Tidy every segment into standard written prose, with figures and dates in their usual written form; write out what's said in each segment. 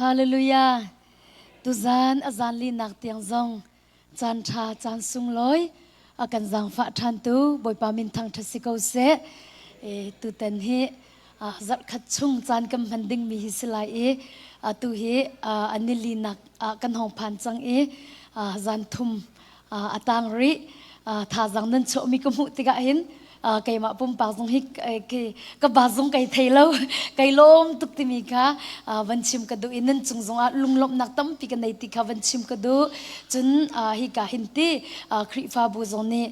Hallelujah. Tu zan azan li nak tiang zong chan tha chan sung loi akan zang fa than tu boi pa min thang thasiko se tu ten hi zat khat chung chan kam handing mi hi silai tu hi anili nak kan hong phan chang zan thum atang ri tha zang nan cho mi ko mu tiga hin cây mà bung bao dung hít cái bao dung cây thầy lâu cây lom tục tìm mi cả văn chim cái đu innen chung dung lung lom nặc tâm pi cái này thì cả văn chim cái đu chun hi cả hin ti khri pha bu zong ni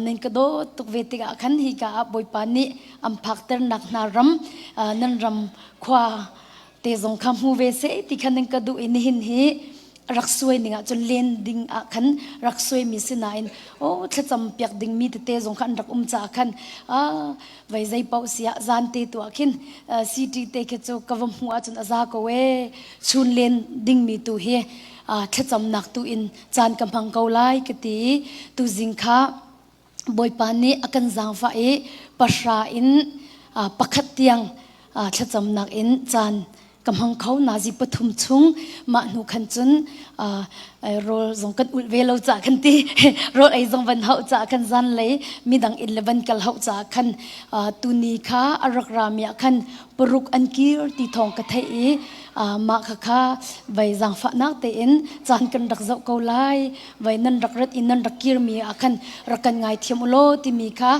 nên cái đu tục về thì cả khăn hi cả bồi pani am phak ter nak na ram nan ram khoa te zong kham hu về se thì khăn nên cái đu in hin hi raksoi ninga chun len ding a khan raksoi mi sinain o thacham pyak ding mi te zong khan rak cha khan vai zai pau sia zan te tu akhin ct te ke chu kavam hu a chun aza ko we chun len ding mi tu he thacham nak tu in chan kampang ko lai ke ti tu jing kha boi pani akan zang fa pasra in pakhat tiang thacham nak in chan kamhang khau nazi pathum chung ma nu khan chun rol zong kan ul velo cha khan ti rol ai zong van hau cha khan zan lei midang 11 kal hau cha khan tuni kha arak ramya khan poruk an kir ti thong ka thei ma kha kha vai zang fa nak te in chan kan rak zau ko lai vai nan rak rat in nan rak kir mi akhan rakan ngai thiam ulo ti mi kha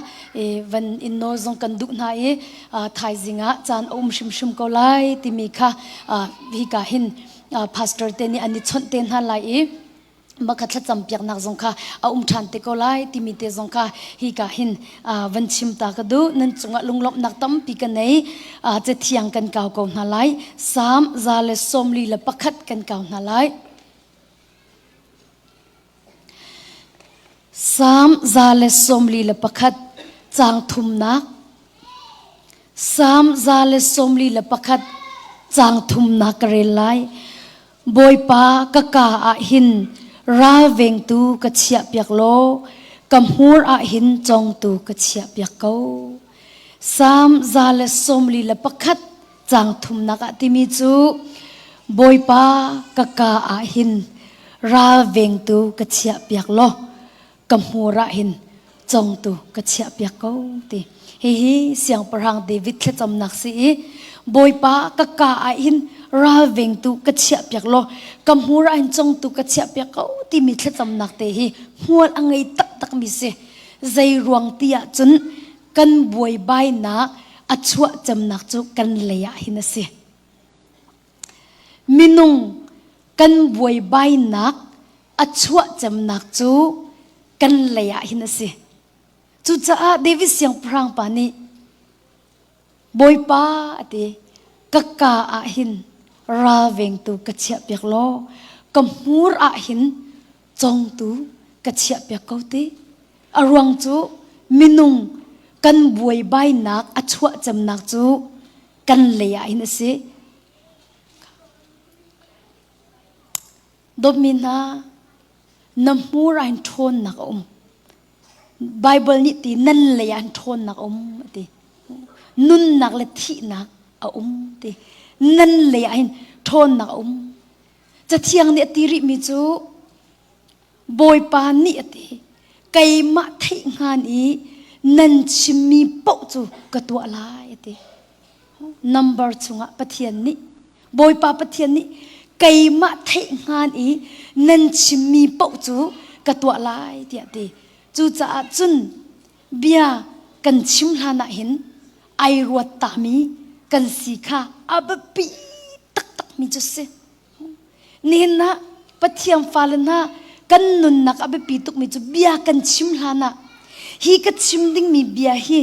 van in no zong kan du na thai zinga chan om shim shim ko lai ti mi kha hi ka hin pastor te ni ani chon ten ha lai makha thacham pyak nak zong kha than te ko lai ti mi te zong kha hi ka hin van chim ta ka du nan chunga lunglop nak tam pi ka nei che thiang kan kaw ko na lai sam zale somli la pakhat kan kaw na lai sam zale somli la pakhat chang thum nak sam zale somli la pakhat chang thum nak re lai boi pa ka ka a hin ra veng tu ka chia piak lo kam hur a hin chong tu ka chia piak ko sam zale somli la pakhat chang thum naka timi chu boi pa ka ka a hin ra veng tu ka chia piak lo kam hur a hin chong tu ka chia piak ko ti hi siang parang david khecham nak si boi pa ka ka a hin ra veng tu ka chia piak lo kam hur an chong tu ka chia piak ko ti mi thacham nak te hi hual angai tak tak mi se zai ruang tia chun kan boi bai na achua cham nak chu kan leya hin se minung kan boi bai nak achua cham nak chu kan leya hin se chu cha david siang prang pa ni boi pa ate kakka a hin ra veng tu ka chia piak lo kam hur a hin chong tu ka chia piak ko ti arwang chu minung kan buai bai nak achua cham nak chu kan leya in se domina nam hur an thon nak bible ni ti nan leya an thon nak ti nun nak le thi nak ti nan le ain thon na cha thiang ne tiri mi chu boi pa ni ati kai ma thei ngan nan chimi po chu ka to lai ati number chunga pathian ni boi pa pathian ni kai ma thei ngan nan chimi po chu ka to lai ti ati chu cha chun bia kan chim hlana hin ai ruat ta mi kan sikha abapi tak tak mi jose nina pathiam falana kan nun nak abapi tuk mi chu bia kan chim hlana hi ka chim ding mi bia hi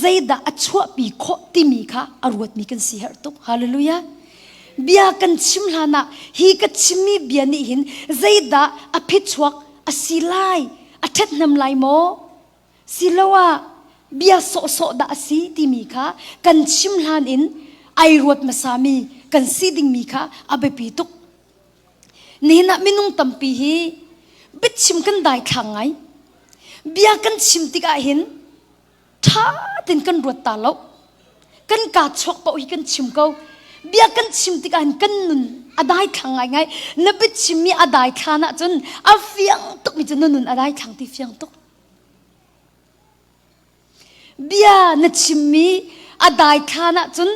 zaida achua pi kho ti mi kha arwat mi kan si her tuk hallelujah bia kan chim hlana hi ka chimi bia ni hin zaida aphichwak asilai athet nam lai mo silawa bia so da si ti mi kha kan chim hlan in ai ruat masami kan siding mi kha abe pi tuk nina minung tampi hi bichim kan dai thangai bia kan chim tika hin tha tin kan ruat ta lo kan ka chok pa hi kan chim ko bia kan chim tika hin kan nun adai thang ngai na bit chimi adai thana chun a fiang tuk mi chun nun adai thang ti fiang tuk bia na chimi adai thana chun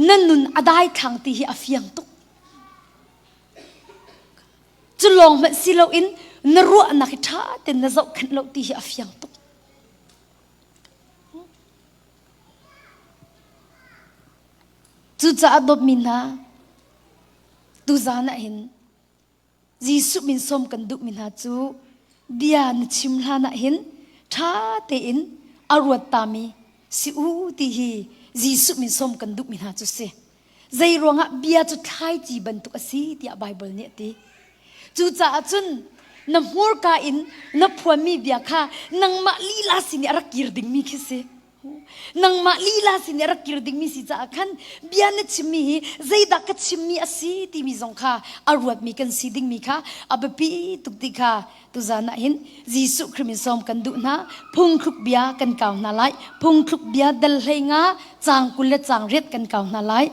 nanun adai thang ti hi a fiang tuk chulong ma silo in na ru na ki tha ten na zau khan lo ti hi a fiang tuk chu cha adop min ha tu zana hin jisu min som kan du min ha chu bia na chim hla na hin tha te in arwat tami si u ti hi jisu min som kan du min ha chu se zai ronga bia chu thai chi ban tu asi ti a bible ne ti chu cha chun na mur ka in na phuami bia kha nang ma lila sin ara kir ding mi khise nang ma lila sin ara kir ding mi si cha khan bia na chimi zaida ka chimi asi ti mi zong kha arwat mi kan si ding mi kha abapi tuk ti kha tu zana hin jisu khrimin som kan du na phung khuk bia kan kaw na lai phung khuk bia dal henga chang kul le chang ret kan kaw na lai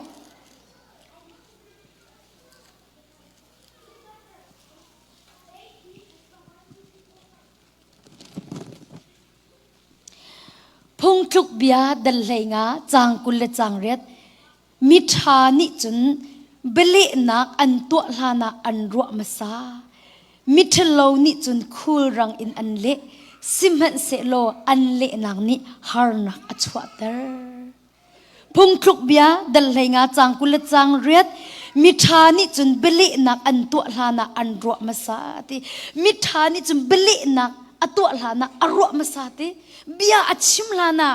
phung thuk bia dal lenga chang kul le chang ret mi tha ni chun bele nak an to hlana an ro masa mi thlo ni chun khul rang in an le simhan se lo an le nang ni har nak achwa tar phung thuk bia dal lenga chang kul le chang ret mi tha ni chun bele nak an to hlana an ro masa ti mi tha ni chun bele nak atwa hlana arwa masa te bia achim hlana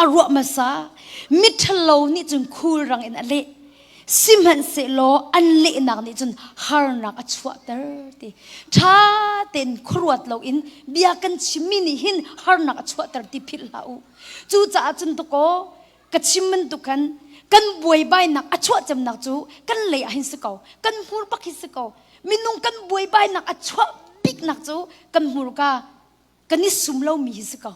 arwa masa mithalo ni chun khul rang in ale simhan se lo an le nak ni chun har nak achwa tar te tha ten khruat lo in bia kan chimi ni hin har nak achwa tar ti phil lau chu cha chun to ko kachimman tu kan buai bai nak achwa cham nak chu kan le hin se ko kan hur pak hi se ko minung kan buai bai nak achwa pik nak chu kan hur ka kani sumlo mi hi se ko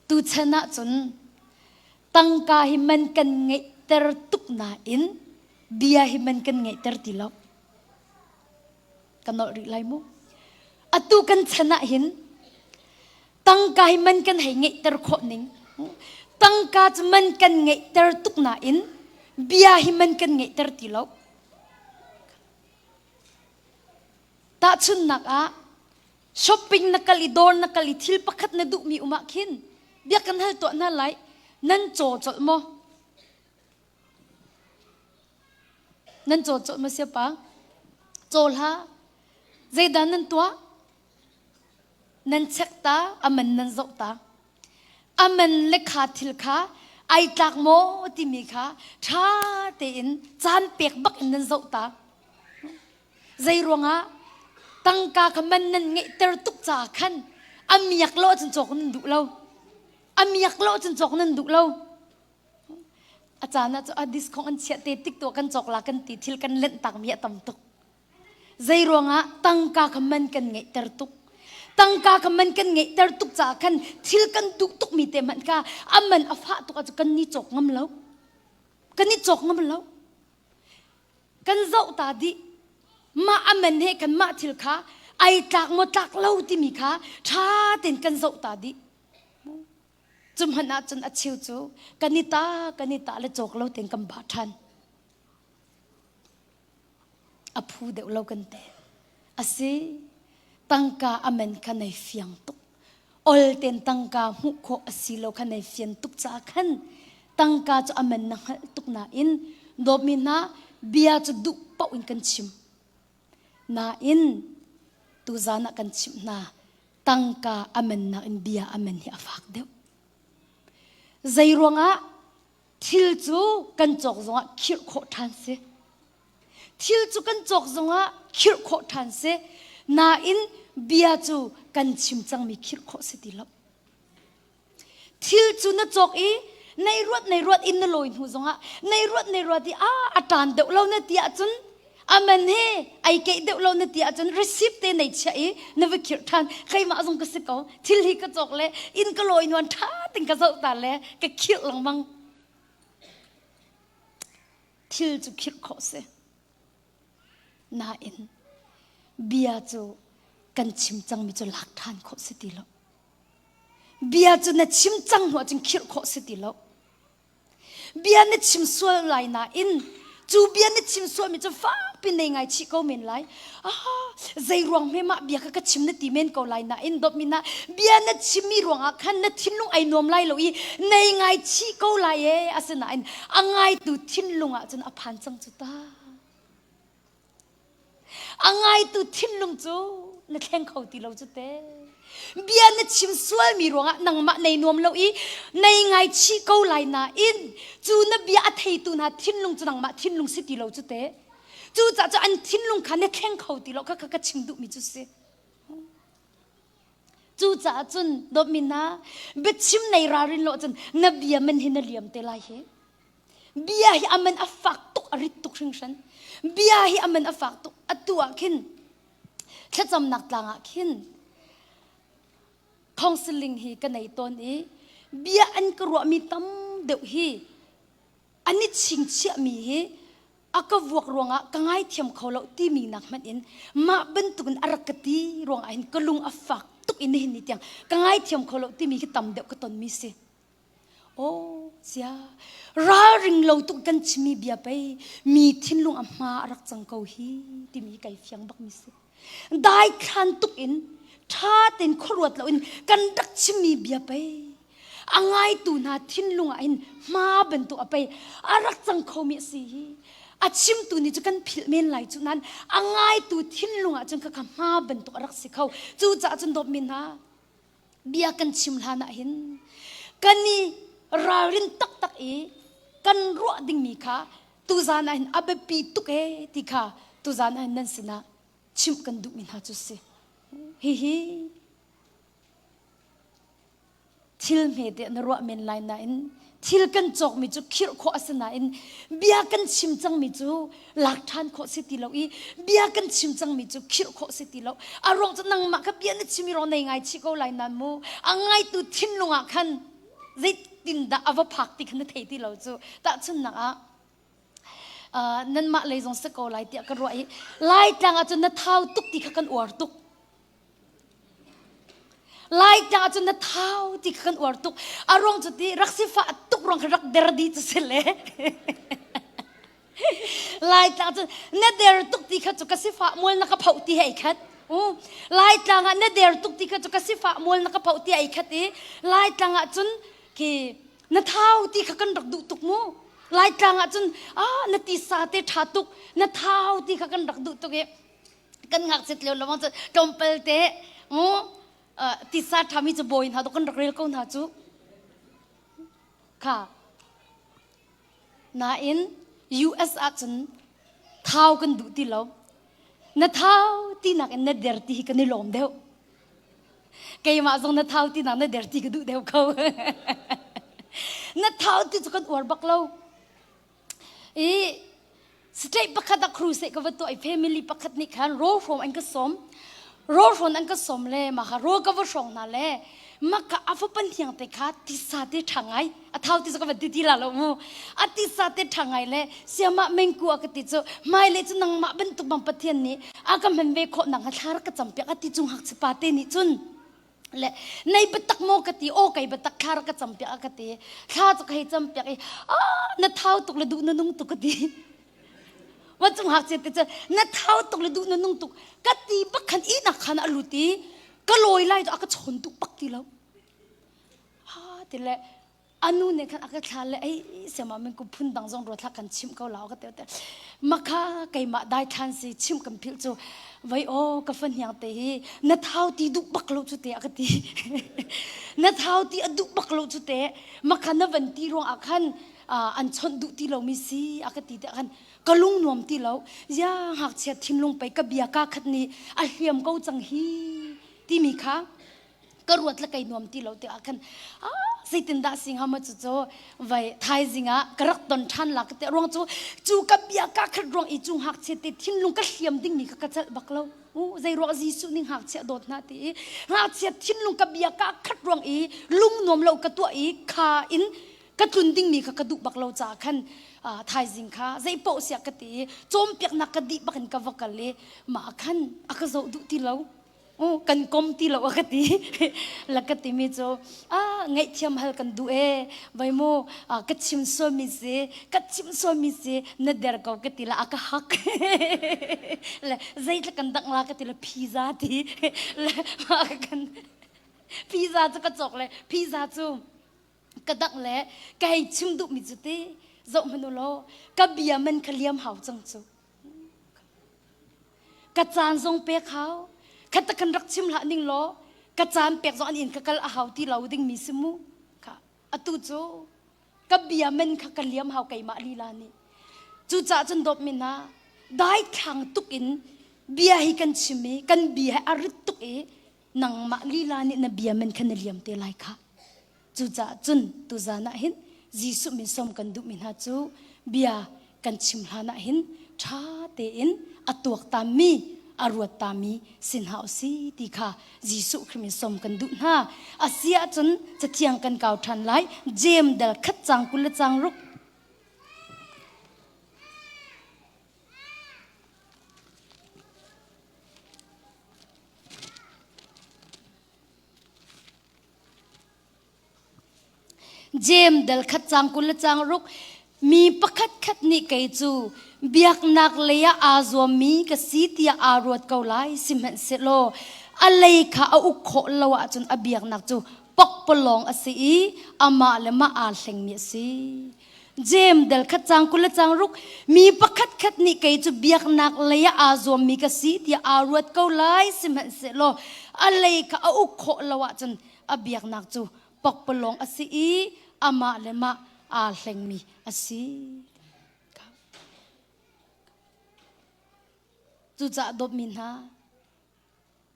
tu chana chun tangka hi man kan ngai ter tuk na in bia hi man kan ngai ter tilo kan no ri lai mo atu kan chana hin tangka hi man kan hai ngai ter kho ning tangka ch man kan ngai ter tuk na in bia hi man kan ngai ter tilo ta chun nak a shopping na kali dor na kali thil pakhat na du mi uma khin bia kan hal to na lai nan cho chol mo se pa chol ha zaidan nan tua nan chek ta aman nan zau ta aman le kha thil kha ai tlak mo ti mi kha tha te in chan pek bak in nan zau ta zai ronga tangka khaman nan ngai ter tuk cha khan amiak lo chin chok nan du lo amiak lo chin chok nan du lo achana cho adis khong an chia te tik to kan chok la kan ti thil kan len tak mi tam tuk zai ronga tangka khaman kan ngai ter tuk tangka khaman kan ngai ter tuk cha khan thil kan du tuk mi te man ka aman afa tuk a kan ni chok ngam lo kan ni chok ngam lo kan zau ta di ma amen he kan ma thil kha ai tlak mo tlak lo ti mi kha tha ten kan zau ta di chum hana chun a chiu chu kanita le chok lo ten kam ba than a phu de lo kan te ase tangka amen khanai fiang tuk ol ten tangka hu kho asilo khanai fian tuk cha khan tangka chu amen na hal tuk na in domina bia chu du pau in kan chim na in tu zana kan chim na tangka amen na in bia amen hi afak deu zai ronga thil chu kan chok zonga khir kho than se thil chu kan chok zonga khir kho than se na in bia chu kan chim chang mi khir kho se tilap thil chu na chok i nei ruat in na loin hu zonga nei ruat di a atan deu lo na tia chun amen he ai ke deu lo na tia chun receipt te nei chai na ve khir than khai ma zong ka se ko thil hi ka chok le in ka loin wan tha ting ka zau ta le ka khir lang mang ทิลจุคิดขอเสนาอินเบียจูกันชิมจังมีจูหลักฐานขอเสติโลเบียจูน่ะชิมจังหัวจึงคิดขอเสติโลเบียน่ะชิมส่วนไหลนาอินจูเบียน่ะชิมส่วนมีจูฟ้าเป็นในไงชิโกเมนไหลใจรวงไม่มาเบียก็ชิมน่ะตีเมนก็ไหลนาอินดอกมินะเบียน่ะชิมมีรวงอ่ะขันน่ะทิ้งลุงไอ้นวมไหลเลยอีในไงชิโกไหลอาศัยนาอินอ่างไงตูทิ้งลุงอ่ะจนอภันจังจุตาอ่างไงตูทิ้งลุงจูน่ะแข่งเขาตีเราจุเตเบียน่ะชิมสวยมีรวงอ่ะนังมาในนวมเราอีในไงชิโกไหลนาอินจูน่ะเบียอัฐิตูน่ะทิ้งลุงจูนังมาทิ้งลุงสิตีเราจุเตจูจะอันทิ้งลุงขันเนี่ยแข่งเขาตีเราก็ชิมดุมิจุเสจูจะจนดมินะเบ็ดชิมในรารินโลจนนบียมันเห็นเลียมเตลายเฮเบียฮีอามันอฟักตุกอริตุกชิงฉันเบียฮีอามันอฟักตุกอัตัวขินแค่จำนักต่างขินคองสลิงฮีกันในตอนนี้เบียอันกรัวมีตั้มเดือดฮีอันนี้ชิงเชี่ยมีฮีอากวกรวงอ่ะกังไอเทียมเขาเราที่มีนักมันอินมาบรรทุกอรักตีรวงอินกลุงอฟักตุกอินหินนิดยังกังไอเทียมเขาเราที่มีกิตำเดียวก็ตนมีสิโอ้เสียราริงเราตุกกันชิมีเบียไปมีทิ้นลุงอามารักจังเขาฮีที่มีไก่เฟียงบักมีสิได้คันตุกอินถ้าเต็นขรวดเราอินกันดักชิมีเบียไปอ่างไงตูนาทิ้นลุงอินมาบรรทุกไปอารักจังเขามีสิอาชิมตัวนี้จะกันผิดเมนไหลจุนั้นอ่างไงตัวทิ้นลุงจนก็ขมาบรรทุกรักสิเขาจูจ่าจนดบมินนะเบียกันชิมลานะเห็นกันนี่รารินตักตักกันรัวดิ่งมีค่ะตุจานะเห็นอับปีตุกติค่ะตุจานะเห็นนั่นสินะชิมกันดุมินหาจุสิฮิทิลเมเดนรัวเมนไลน์นะอินทิลกันจอกมิจูคิรโคอสนาอินเบียกันชิมจังมิจูหลักฐานโคสิติเราอีเบียกันชิมจังมิจูคิรโคสิติเราอารมณ์จะนั่งมากับเบียนชิมิรอนในไงชิโกไลนั้นมูอ่างไงตูทิ้งลงอ่ะคันจิตดินดาอวพักติคันเทติเราจูแต่ฉันนะนั่นมาเลยจงสกอไลเตียกันรวยไล่จังอาจจะนัดเท้าตุกติกันอวดตุกไล่จังจนนัดเท้าที่ขันอวดตุกอารมณ์จุดที่รักสิฟ้าตุกรองรักเดรดีจุดเสลไล่จังจนนัดเดรตุกที่ขันจุกสิฟ้ามวลนักเผาที่ให้ขัดไล่จังนัดเดรตุกที่ขันจุกสิฟ้ามวลนักเผาที่ให้ขัดไล่จังจนที่นัดเท้าที่ขันรักดุตุกมูไล่จังจนนัดที่สาเตชาตุกนัดเท้าที่ขันรักดุตุกกันหักเสร็จแล้วแล้วมันจะจมเปลเตติดสาทำให้จะโบยนะทุกคนรักเรียลก็น่าจุค่ะน่าอิน US อาจจะเท้ากันดูที่เราน่าเท้าที่นักน่าเดร์ที่กันในลมเดียวแกยังมาส่งน่าเท้าที่นักน่าเดร์ที่กันดูเดียวเขาน่าเท้าที่จะกันอวดบักเราสเตย์ปักขัดครูเสกว่าตัวไอ้เฟมิลี่ปักขัดนี่คันโรฟอมอันก็สมโรฟอมอันก็สมเลยมาค่ะโรก็ว่าส่งนั่นแหละมาค่ะอาฟันเทียงแต่ค่ะที่สาเตทางไงเท้าที่จะกันที่ละเราโม่ที่สาเตทางไงเลยเสียมาเมงกัวกันที่จะไม่เลยจะนั่งมาเป็นตุบังปะเทียนนี้ก็มันเวกนั่งหารักจำเปียกที่จุงหักสปาเตนี่จุนและในบัตรโมกติโอไก่บัตรคารักจำเปียกติข้าจะให้จำเปียกน่าเท้าตกเลยดูนุ่งตุกติว่าจงหักเสียแต่จะน่าเท้าตกเลยดูนุ่งตุกกติบักขันอีนักขันอลุตีก็ลอยไล่ตัวก็ชนตุกปักทีแล้วทีละอันนู้นเนี่ยขันก็ขาเลยเสียมามันกูพุ่นดังจงรถทักกันชิมเขาเหล่าก็แต่มาค่ะไก่มาได้ทันสิชิมกันพิลจูไว้โอ้ก็ฟันยังเตะน่าเท้าตีดุบักโลจุเตะก็ตีน่าเท้าตีดุบักโลจุเตะมาค่ะน่าวันตีรวงอาคันอันชนดุตีเรามีสิอาก็ตีแต่คันก็ลุงนวมตีเราย่าหักเฉียดทิ้งลงไปกับเบียกาขัดนี้อาเลียมก็จังฮีที่มีค่ะก็รวดละไก่นวมตีเราแต่อาคันสิตินดาสิงหามาจู่ๆไว้ไทยสิงะกระตนชันหลักแต่รวงจู่กับเบียกาขัดรวงอีจุงหักเฉียดทิ้งลงก็เลียมดิ้งมีก็จะบักเราใจรวงจีสุนิ่งหักเฉียดโดดนาตีหักเฉียดทิ้งลงกับเบียกาขัดรวงอีลุงนวมเรากับตัวอีขาอิน กระตุนดิ้งมีกระดุบักเราจากขันไทยสิงค้าใจโปเสียกติโจมเปียกนักกระดิบักขันกวักกันเลยมาขันอักโซดุที่เราโอ้กันกลมที่เรากติแล้วกติมีโจไงเทียมฮัลกันดูใบโมกัดชิมโซมิเซกัดชิมโซมิเซนเดร์กากติละอักฮักแล้วใจละกันดังลากติละพิซซ่าทีแล้วมากันพิซซ่าจะกระจกเลยพิซซ่าจูกระดักเลยไก่ชิมดุมิจุติจบมนุโลกับเบียมันขลียมหาวจังจูกระจานทรงเปียเขาขัดตะกันรักชิมละนิ่งโลกระจานเปียกจอนอินกะกะหาวที่เราดิ้งมีสมุค่ะอตุโจกับเบียมันขกลียมหาวไก่มาลีลานี่จูจ่าจนดบมินาได้ทางตุกอินเบียให้กันชิมกันเบียอาริตุกนังมาลีลานี่นเบียมันขันเลียมเตลัยค่ะจูจ่าจนตุจานะหินจีสุมิสมกันดุมินาจูเบียกันชิมลานะหินชาเตอินอตัวตามีอรวดตามีสินหาวสีตีค่ะจีสุคริมิสมกันดุนาอาเซียจนจะเทียงกันเก่าทันไลเจมเดลคัดจังกุลจังรุกเจมเดลคัดจังกุลจังรุกมีประคัดคัดนี่ไกจูเบียกนักเลียอาจวมีกสีเตียอารวดเกาไลสิมันเสโลอะไรค่ะเอาอุโคลวะจนอเบียกนักจูปกปลองอสีอามาเลมาอาเซงเมียสีเจมเดลคัดจังกุลจังรุกมีประคัดคัดนี่ไกจูเบียกนักเลียอาจวมีกสีเตียอารวดเกาไลสิมันเสโลอะไรค่ะเอาอุโคลวะจนอเบียกนักจูปกปลองอสีอามาเลมาอาเซงมีอสีจูจ่าดบมินฮา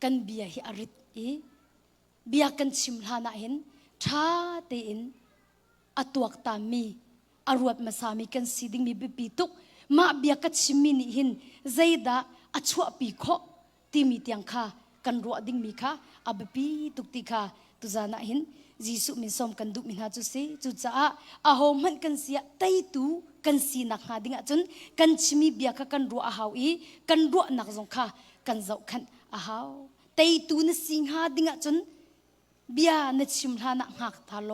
กันเบียฮิอาริตเบียกันชิมลานะเห็นชาเตอินอตวกตามีอรวดมาสามีกันสีดิ้งมีบิปีตุกมาเบียกัดชิมินิหินใจดาอชัวปีโคที่มีเตียงค่ะกันรัวดิ้งมีค่ะอบิปีตุกติค่ะตุจานะเห็นจีสุมิสมกันดุมินฮาจุเซจูจ่าอาโฮมันกันเสียไตตูกันสีนักหาดิ้งจุนกันชิมีเบียกกันรัวอาหาวกันรัวนักจงค่ะกันเจ้าขันอาหาวไตตูนสิงหาดิ้งจุนเบียนชิมลานักหักทาโล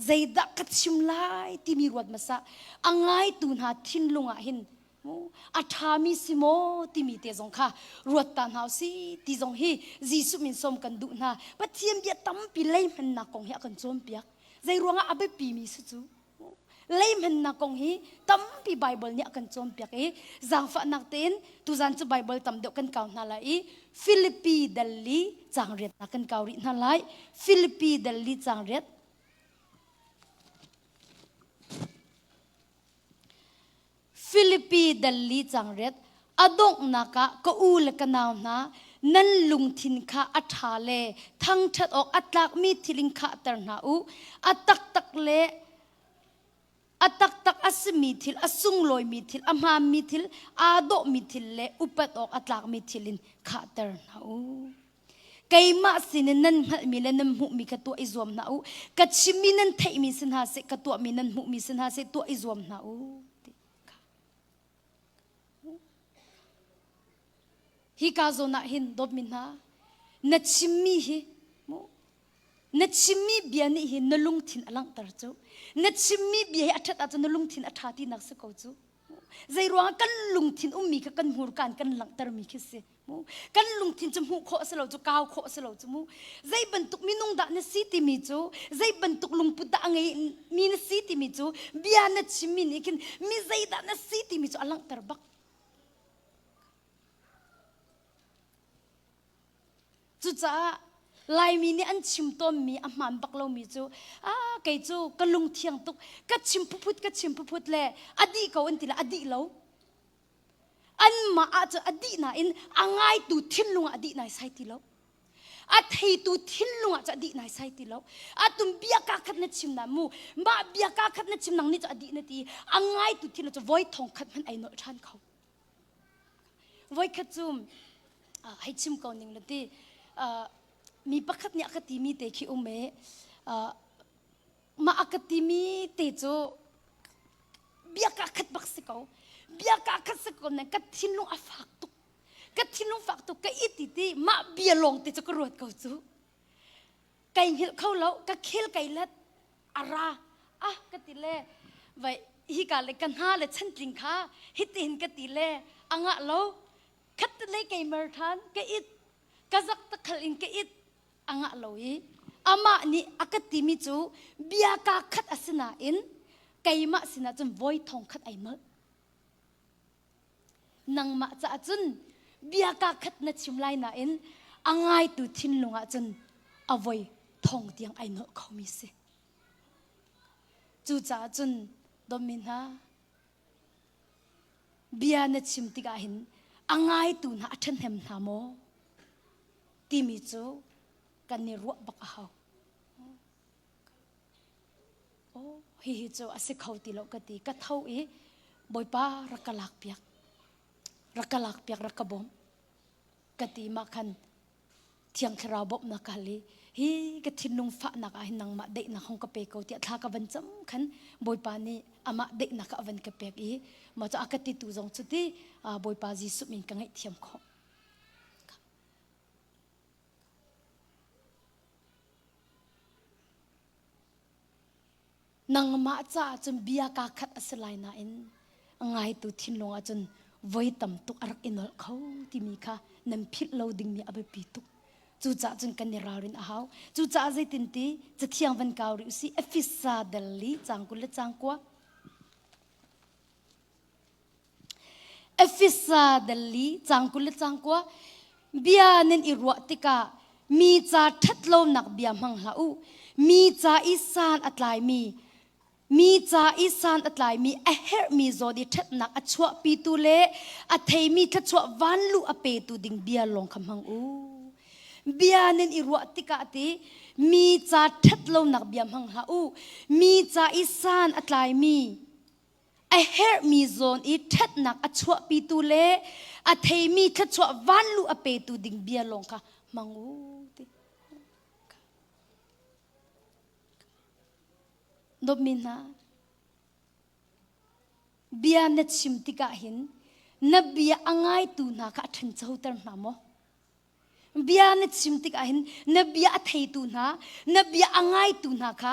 ใจดักกัดชิมไลที่มีรวดมาซะอ่างไงตูนหาทิ้นลงอ่ะเห็นอาทามิสิโมที่มีเตจงค่ะรวดตานหาวสิที่จงฮีจีสุมินสมกันดุนาปัจเจียมเบียตั้มปีเลยมันนักกงเฮียกันโจมเปียกใจรวงอ่ะอาเบปีมีสุจูเลยมันนักกงฮีตั้มปีไบเบิลเนี่ยกันโจมเปียกจางฝันนักเต้นตุจันจะไบเบิลตั้มเดียวกันเก่านาไลฟิลิปปีเดลีจางเรียดนักกันเก่ารินาไลฟิลิปปีเดลีจางเรียดฟิลิปปีเดลีจังเรตอดงนักะก็อูเลกันาวนานั่นลุงทินข้าอัฐาเลทั้งชัดออกอัตลักมีทิลิงข้าตรนาอูอัตักตักเลอัตักตักอัสมีทิลอัสุงลอยมีทิลอามามีทิลอาโดมีทิลเลอุปตออกอัตลักมีทิลินข้าตรนาอูไก่มาสินนั่นมีเลนนมุมีกตัวอิจวมนาอูกัดชิมินันไทยมีสินหาเสกตัวมีนันมุมีสินหาเสตัวอิจวมนาอูฮิกาโซนาหินดบมินานัดชิมีฮินัดชิมีเบียนี่ฮินลุงทินอลังตรจูนัดชิมีเบียอัฐตัจนลุงทินอัฐาตีนักสกอจูใจรัวกันลุงทินมีกันหูกันกันลังตรมีคิดสิกันลุงทินจมูกโคสโลจูก้าวโคสโลจูใจบรรทุกมีนุ่งดานสีติมีจูใจบรรทุกลุงปุดดาไงมีนสีติมีจูเบียนัดชิมีนี่กินมีใจดานสีติมีจูอลังตรบักจูจ้าลายมีนี่อันชิมต้มมีอามันบักเรามีจูไก่จูกะลุงเทียงตุกกัดชิมพุดเลยอดีเขาอันที่ละอดีเราอันมาอาจจะอดีน่ะอินอ่างไงตูทิ้งลุงอดีน่ะใส่ที่เราอัดให้ตูทิ้งลุงอาจจะอดีน่ะใส่ที่เราอัดตุ่มเบียกาคัดนัดชิมน้ำมูมาเบียกาคัดนัดชิมนังนี่จะอดีนาทีอ่างไงตูทิ้งเราจะไว้ทองคัดมันไอโนชันเขาไว้คัดจุ่มให้ชิมก่อนหนึ่งนาทีมีประคัดเนี่ยคติมีแต่ขี้อุเม มาอากติมีเตโจเบียกาขัดบักสิเขาเบียกาขัดสิเขาเนี่ยกัดทิ้งลงอาฟักตุกัดทิ้งลงฟักตุกัดอิติตีมาเบียลงเตโจกรวดเขาจูไก่หิลเข้าแล้วกัดเขี้ยวไก่เล็ดอารากัดติเล่ไว้ฮิกาเลกันหาเลยฉันจริงค่ะฮิติหินกัดติเล่อ่างะแล้วคัดติเล่ไก่เมอร์ทันกัดอิดกัซักตะขลินกัดอิดอ่างะแล้วอีอามานี่อากติมิจูเบียกาคัดอสนาอินไก่มาสินะจนวอยทองคัดไอเมนังมาจะจนเบียกาคัดนัดชิมไลนาอินอ่างไงตูทินลงจนอวอยทองเตียงไอเนอเขามีสิจูจ่าจนดอมินาเบียนัดชิมติกาหินอ่างไงตูน่าอันเห็มนาโมติมิจูกันนี่รัวบักเอาโอ้ฮิฮิโจอาศัยเขาตีโลกตีก็เท่าอีบอยป้ารักลักเปียกรักบอมกตีมาคันเที่ยงคราบอบนักลีฮีกตินุงฟ้านักอาหินังมาเด็กนักของกระเปกเขาเตียทากวันจำคันบอยป้านี่อามาเด็กนักวันกระเปกอีมาจะอากติตุจงสุดที่บอยป้าจีสุมินกังไอเทียมเขานางมาจ้าจนเบียกาขัดอสไลนาอินไงตัวทิ้งลงจนไว้ต่ำตุกอรักอินอลเขาที่มีค่ะนั่นพิษเราดิ่งมีอภิปิตุกจูจ่าจนกันในรารินอาหาวจูจ่าใจตินตีจะเที่ยงวันเก่าหรือสิเอฟิซาเดลีจางกุลจางกัวเอฟิซาเดลีจางกุลจางกัวเบียนันอิรัวติกามีจ่าทัดโลนักเบียมังลาอูมีจ่าอิสานอัตไลมีจ่าอิสานอัตไลมีเฮร์มีโซดิทัดนักอัชวะปีตุเลอัเทมีทัชวะวันลุอเปตุดิงเบียลงคำหังอูเบียนันอิรัวติกาติมีจ่าทัดโลนักเบียมังลาอูมีจ่าอิสานอัตไลมีเฮร์มีโซนอีทัดนักอัชวะปีตุเลอัเทมีทัชวะวันลุอเปตุดิงเบียลงคำหังอูดมินาเบียนัดชิมติกาหินนับเบียอ่างไงตูนักทันเจ้าตระหนามเบียนัดชิมติกาหินนับเบียอัฐตูนับเบียอ่างไงตูนัก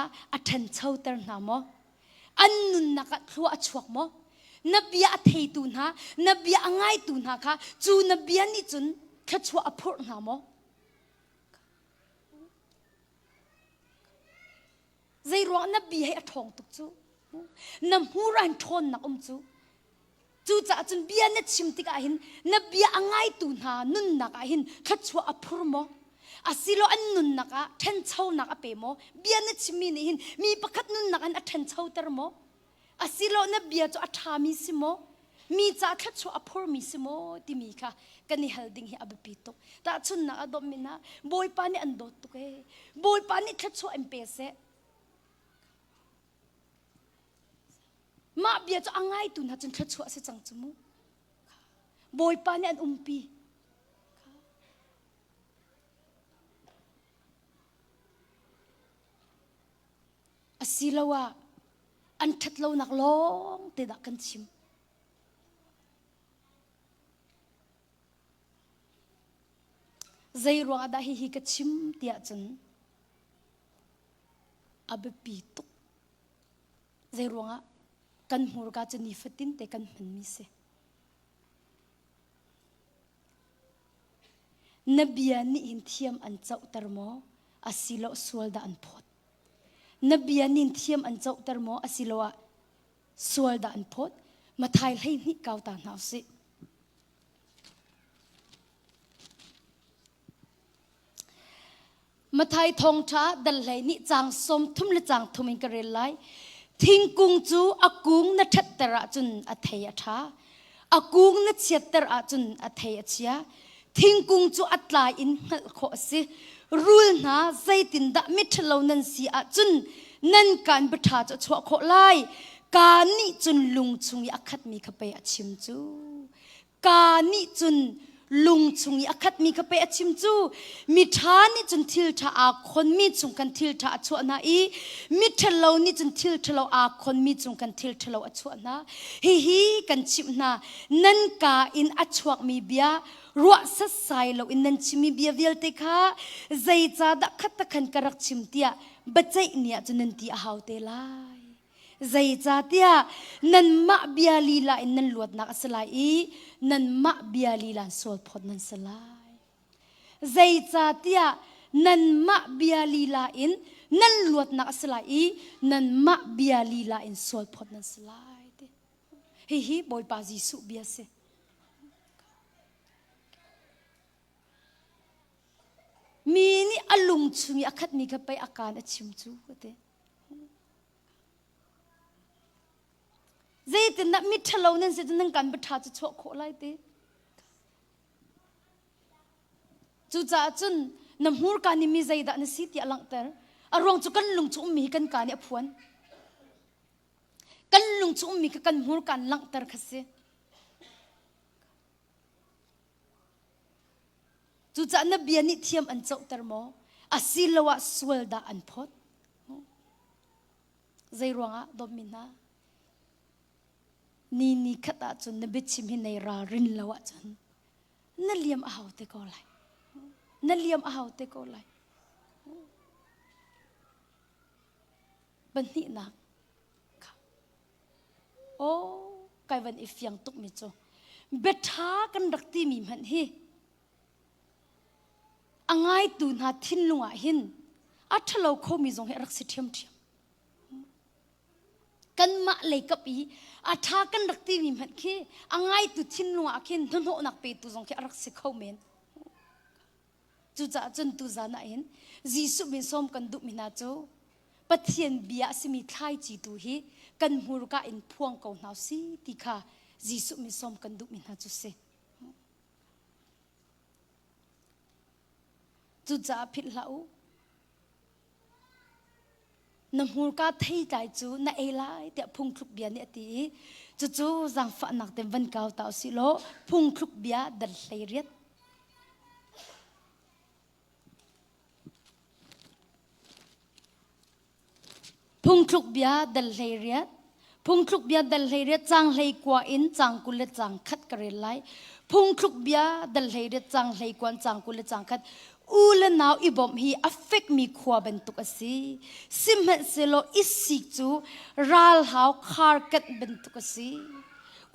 ทันเจ้าตระหนามอันนุนนักทัวชวกมนับเบียอัฐตูนับเบียอ่างไงตูนักจูนับเบียนี่จุนทัชวะอภุรหนามใจร้อนนับบีให้อทองตุกจูนำหูรันทนนักจูจ่าจนเบียนัดชิมติกาหินนับเบียอ่างไงตูนานุนนักหินขัดชัวอภุรโมอาศิโลอันนุนนักเทนเช่านักเปโมเบียนัดชิมินหินมีประคัดนุนนักอันเทนเช่าเตอร์โมอาศิโลนับเบียจะอัฐามิสิโมมีจ่าขัดชัวอภุรมิสิโมที่มีค่ะกันนี่ฮัลดิ้งให้อับปีตุแต่ชุนนักอดมินะบอยปานี่อันโดตุกบอยปานี่ขัดชัวเอ็มเปเซมาเบียจะอ่างไงตุนหาจนทัดชัวเสจังจมูกบอยปานี่อันปีอาศิลาวะอันทัดเราหนักลงเตดักกันชิมใจรวงada hihiกันชิมเตียจนอับปีตุใจรวงกันหัวกาจะนิฟตินแต่กันมันมีเสนบียนี่อินเทียมอันเจ้าตรโมอาศิโลสวลดาอันพอดนบียนี่อินเทียมอันเจ้าตรโมอาศิโลสวลดาอันพอดมาไทยให้นี่เกาตาหนาวสิมาไทยทองช้าดันไหลนี่จางสมทุ่มและจางทุ่มอินกระเรลไลทิ้งกุงจูอากุงนัดตระจุนอัธยาธาอากุงนัดเชียตระจุนอัธยาเชียทิ้งกุงจูอัตลายอินหัลโคสิรูลนาใจตินดะมิทลานันสีอาจุนนั่นการประทาจะชั่วโคไลการนี่จุนลุงชุงยักขัดมีขไปอาชิมจูการนี่จุน ลุงชุงอคัดมีกะเปอชิมจูมีทานี่จนทิลทาอาคนมีจุงกันทิลทาอชวนาอีมีทะเลนี่จนทิลทะเลอาคนมีจุงกันทิลทะเลอชวนาฮีกันชิมนานั่นกาอินอชวกมีเบียรัวสัสไซโลอินนันชิมีเบียเวลเตค่ะใจจ้าดักขัดตะขันกระรักชิมเตียบัดใจเนี่ยจนนันตีอาหาวเตลายใจจ้าเตียนันมะเบียลีลาอินนันลวดนักสลายนันมะเบียลีลาสวดพอดนันสลายใจจ้าเตียนันมะเบียลีลาอินนันลวดนักสลายนันมะเบียลีลาอินสวดพอดนันสลายฮีบอยปาจิสุเบียเซมีนี่อลุงชุงอคัดมีกับไปอาการอชิมจูก็เตเจตินับมิทะเลนั่นเจตินังการประทาจะโชว์โคไลเตจูจ่าจุนน้ำหูการนิมิใจดานสิทธิอลังเตอร์อารมณ์จุกันลุงชุมมีกันการเนี่ยพวนกันลุงชุมมีกันหูการลังเตอร์คัสเซจูจ่านเบียนิเทียมอันเจ้าเตอร์โมอาศิลวะสวลดาอันพอดใจรวงอะดอมินานี่ขัดจนนบิชิมหินในรารินละวะจนนั่นเลี้ยมอาหาวเตโกไลนั่นเลี้ยมอาหาวเตโกไลบันนี่นักโอ้ไกวันอีฟียงตุกมิโจเบท้ากันรักตีมีมันฮีอ่างไงตูน่าทิ้นลุงอ่ะหินอัฐเราเขามีจงให้รักสิเทียมกันมาเลยกับอีอาทากันรักตีมีมันคีอ่างไงตูทิ้นลุงอ่ะหินทนโหนักไปตูจงให้รักสิเขาเมนจูจ่าจนตูจานะเห็นจีสุมิสมกันดุมินาโจปัทยันเบียสิมีทายจีตูฮีกันมูรุกาอินพวงเกาหนาวสิติค่ะจีสุมิสมกันดุมินาโจเซจูจ่าพิลาอูน้ำหูกาเที่ใจจูน่าเอลายแต่พุงคลุกเบียเนี่ยตีจูจังฝันนักเต็มวันเก่าเต่าสิโลพุงคลุกเบียดัลเลยเรียดพุงคลุกเบียดัลเลยเรียดพุงคลุกเบียดัลเลยเรียดจังเลยกว่าอินจังกุลจังคัดกระเรไลพุงคลุกเบียดัลเลยเรียดจังเลยกว่าจังกุลจังคัดอูเลนาวอีบอมฮีอัฟเฟกมีขวาเป็นตุกสีซิมเฮเซโลอิสิกจูรัลฮาวคาร์กัดเป็นตุกสี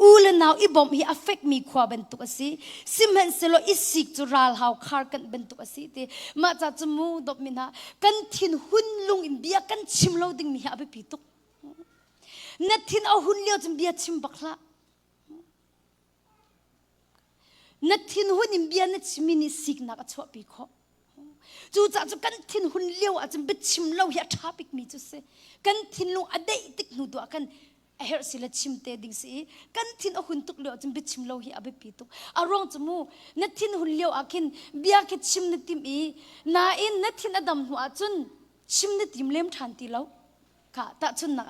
อูเลนาวอีบอมฮีอัฟเฟกมีขวาเป็นตุกสีซิมเฮเซโลอิสิกจูรัลฮาวคาร์กัดเป็นตุกสีเตมาจากจมูกดอกมินากันทินหุ่นลุงอินเบียกันชิมเราดึงมีฮาไปปีตุกนัดทินเอาหุ่นเลี้ยวจนเบียชิมบักละนัดทินหุ่นอินเบียนัดชิมินิสิกนักอชวปีขอจูจ่าจูกันทินหุ่นเลี้ยวอาจจะเป็นชิมเล่าอย่าท้าปิกมีจุเสกันทินลุงอเดติกหนูตัวกันเฮร์สิละชิมเตดิงสิกันทินเอาหุ่นตุกเลี้ยวอาจจะเป็นชิมเล่าอย่าเอาไปปีตุกอารมณ์จมูนัดทินหุ่นเลี้ยวอาคินเบียคิดชิมนัดติมอีนาอินนัดทินอดัมหัวจุนชิมนัดติมเลี้ยมทันทีแล้วค่ะแต่จุนนัก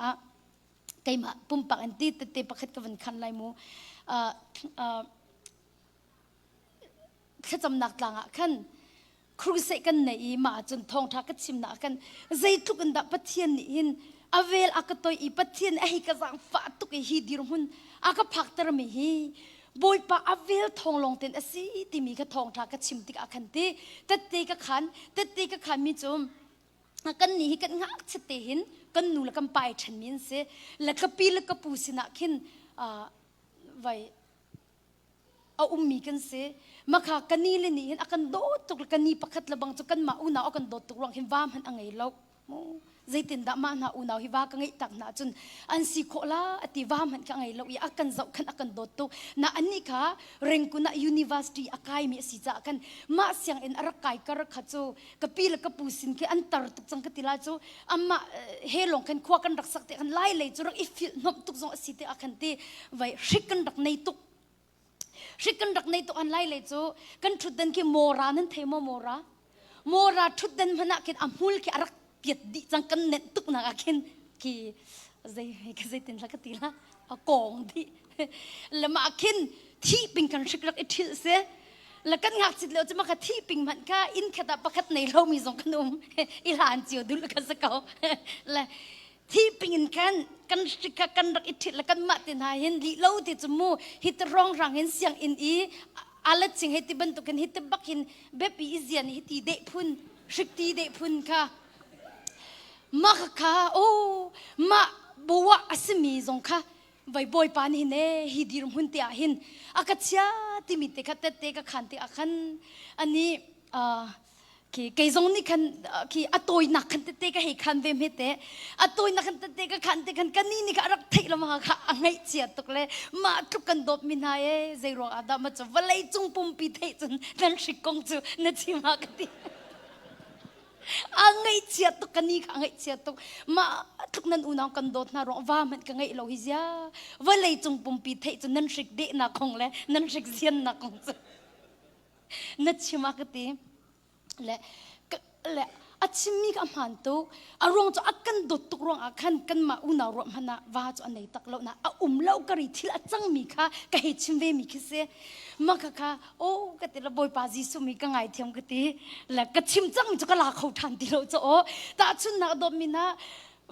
ไก่มาปุ่มปากอันตีเตะปากเข็ดกับวันคันไลมูแค่จำหนักหลังขันครูเสกันในมาจนทองทักชิมหนักกันใจทุกันดับปัทยันนินอเวลอากตัวอีปัทยันไอ้กระสังฟ้าตุกฮีดีรุนอากพักตระมีฮีบอยปะอเวลทองลงเต็นอสีที่มีกระทองทักชิมติกอาคันตีแต่ตีกขันแต่ตีกขันมีจมกันนี่กันงักเสตหินกันนูละกันไปฉันมินเสละกปีละกปูสินะขินไว้เอามีกันเสมาขากันนี่เลยนี่เห็นอากันโดดตุกกันนี่ปักขัดระบังจุกันมาอุณาอากันโดดตุกรองเห็นว่ามันอังไงเล่าใจตินดามาหน้าอุณาหิว่ากันไงตักหน้าจนอันสิโคลาอติว่ามันกันไงเล่าอีอากันเจ้ากันอากันโดดตุกน้าอันนี้ค่ะเร่งกุณา University อากายมีสิจ้ากันมาเสียงเอ็นอรักไก่กระขัดโจกปีละกปูสินคืออันตรตุกจังกติลาโจอามาเฮลงกันควักกันรักสักเตกันไล่เลยจุรักอีฟิลนบตุกจงสิเตอากันเตไว้ริกันรักในตุกริกันรักในตัวอันไล่เลยจูกันทุดดันที่โมรานั่นเทมโมราทุดดันมันนักกินอามุลที่อารักเปียดดิจังกันเน็ตตุกนักกินที่ใจตินลักติละกองที่แล้วมากินที่เป็นกันริกรักอิทิเส แล้วกันงักจิตเราจะมาขัดที่ปิงมันก็อินขดาประคัดในเรามีสองขนมอิหลานเจียวดุลกันสักเขาและที่ปิงกันสิกกันรักอิทธิและกันมาตินหาเห็นลีเล่าติจมูฮิตร้องรังเห็นเสียงอินอีอะไรจริงให้ติบันตุกันฮิตบักเห็นแบบอีเซียนฮิตเดพุนสิกตีเดพุนค่ะมาค่ะโอ้มาบัวอาสมีสงค่ะไว้บอยปานหินฮิดีรุมหุ่นเตียหินอากาศยาที่มีเตะขัดเตะกับขันเตะขันอันนี้คือเกยงนี่ขันคืออัตโตยนักขันเตะกับให้ขันเวมเตะอัตโตยนักขันเตะกับขันเตะกันนี่ก็รักเทละมาค่ะอังไงเจียตุกเลยมาทุกกันดบมินายใจรออาดามาจะวันเลยจุงปุ่มปีเทจนนั่นสิกงจูนั่นสิมากติอังไงเชียตุกันนี่อังไงเชียตุมาทุกนั้นอุณากันโดดน่ารองว่ามันกันไงเราฮิจาว่าเลยจงปุ่มปีเทจนนั่นสิกเดนักคงเลยนั่นสิกเซียนนักคงจูนั่นชิมากติและอาชิมีกับมันตุอารมณ์จะอักกันโดดตุกรองอักขันกันมาอุณารมันนะว่าจะอันไหนตักเล่านะเล่ากะริทิลจังมีค่ะกะเหตุชิมเวมีคิเสมาค่ะโอ้กติละบอยปาจิสุมีกังไงเทียมกติและกะชิมจังมีจะกะลาเขาทันทีเราจะโอ้แต่ชุนนักดมินะ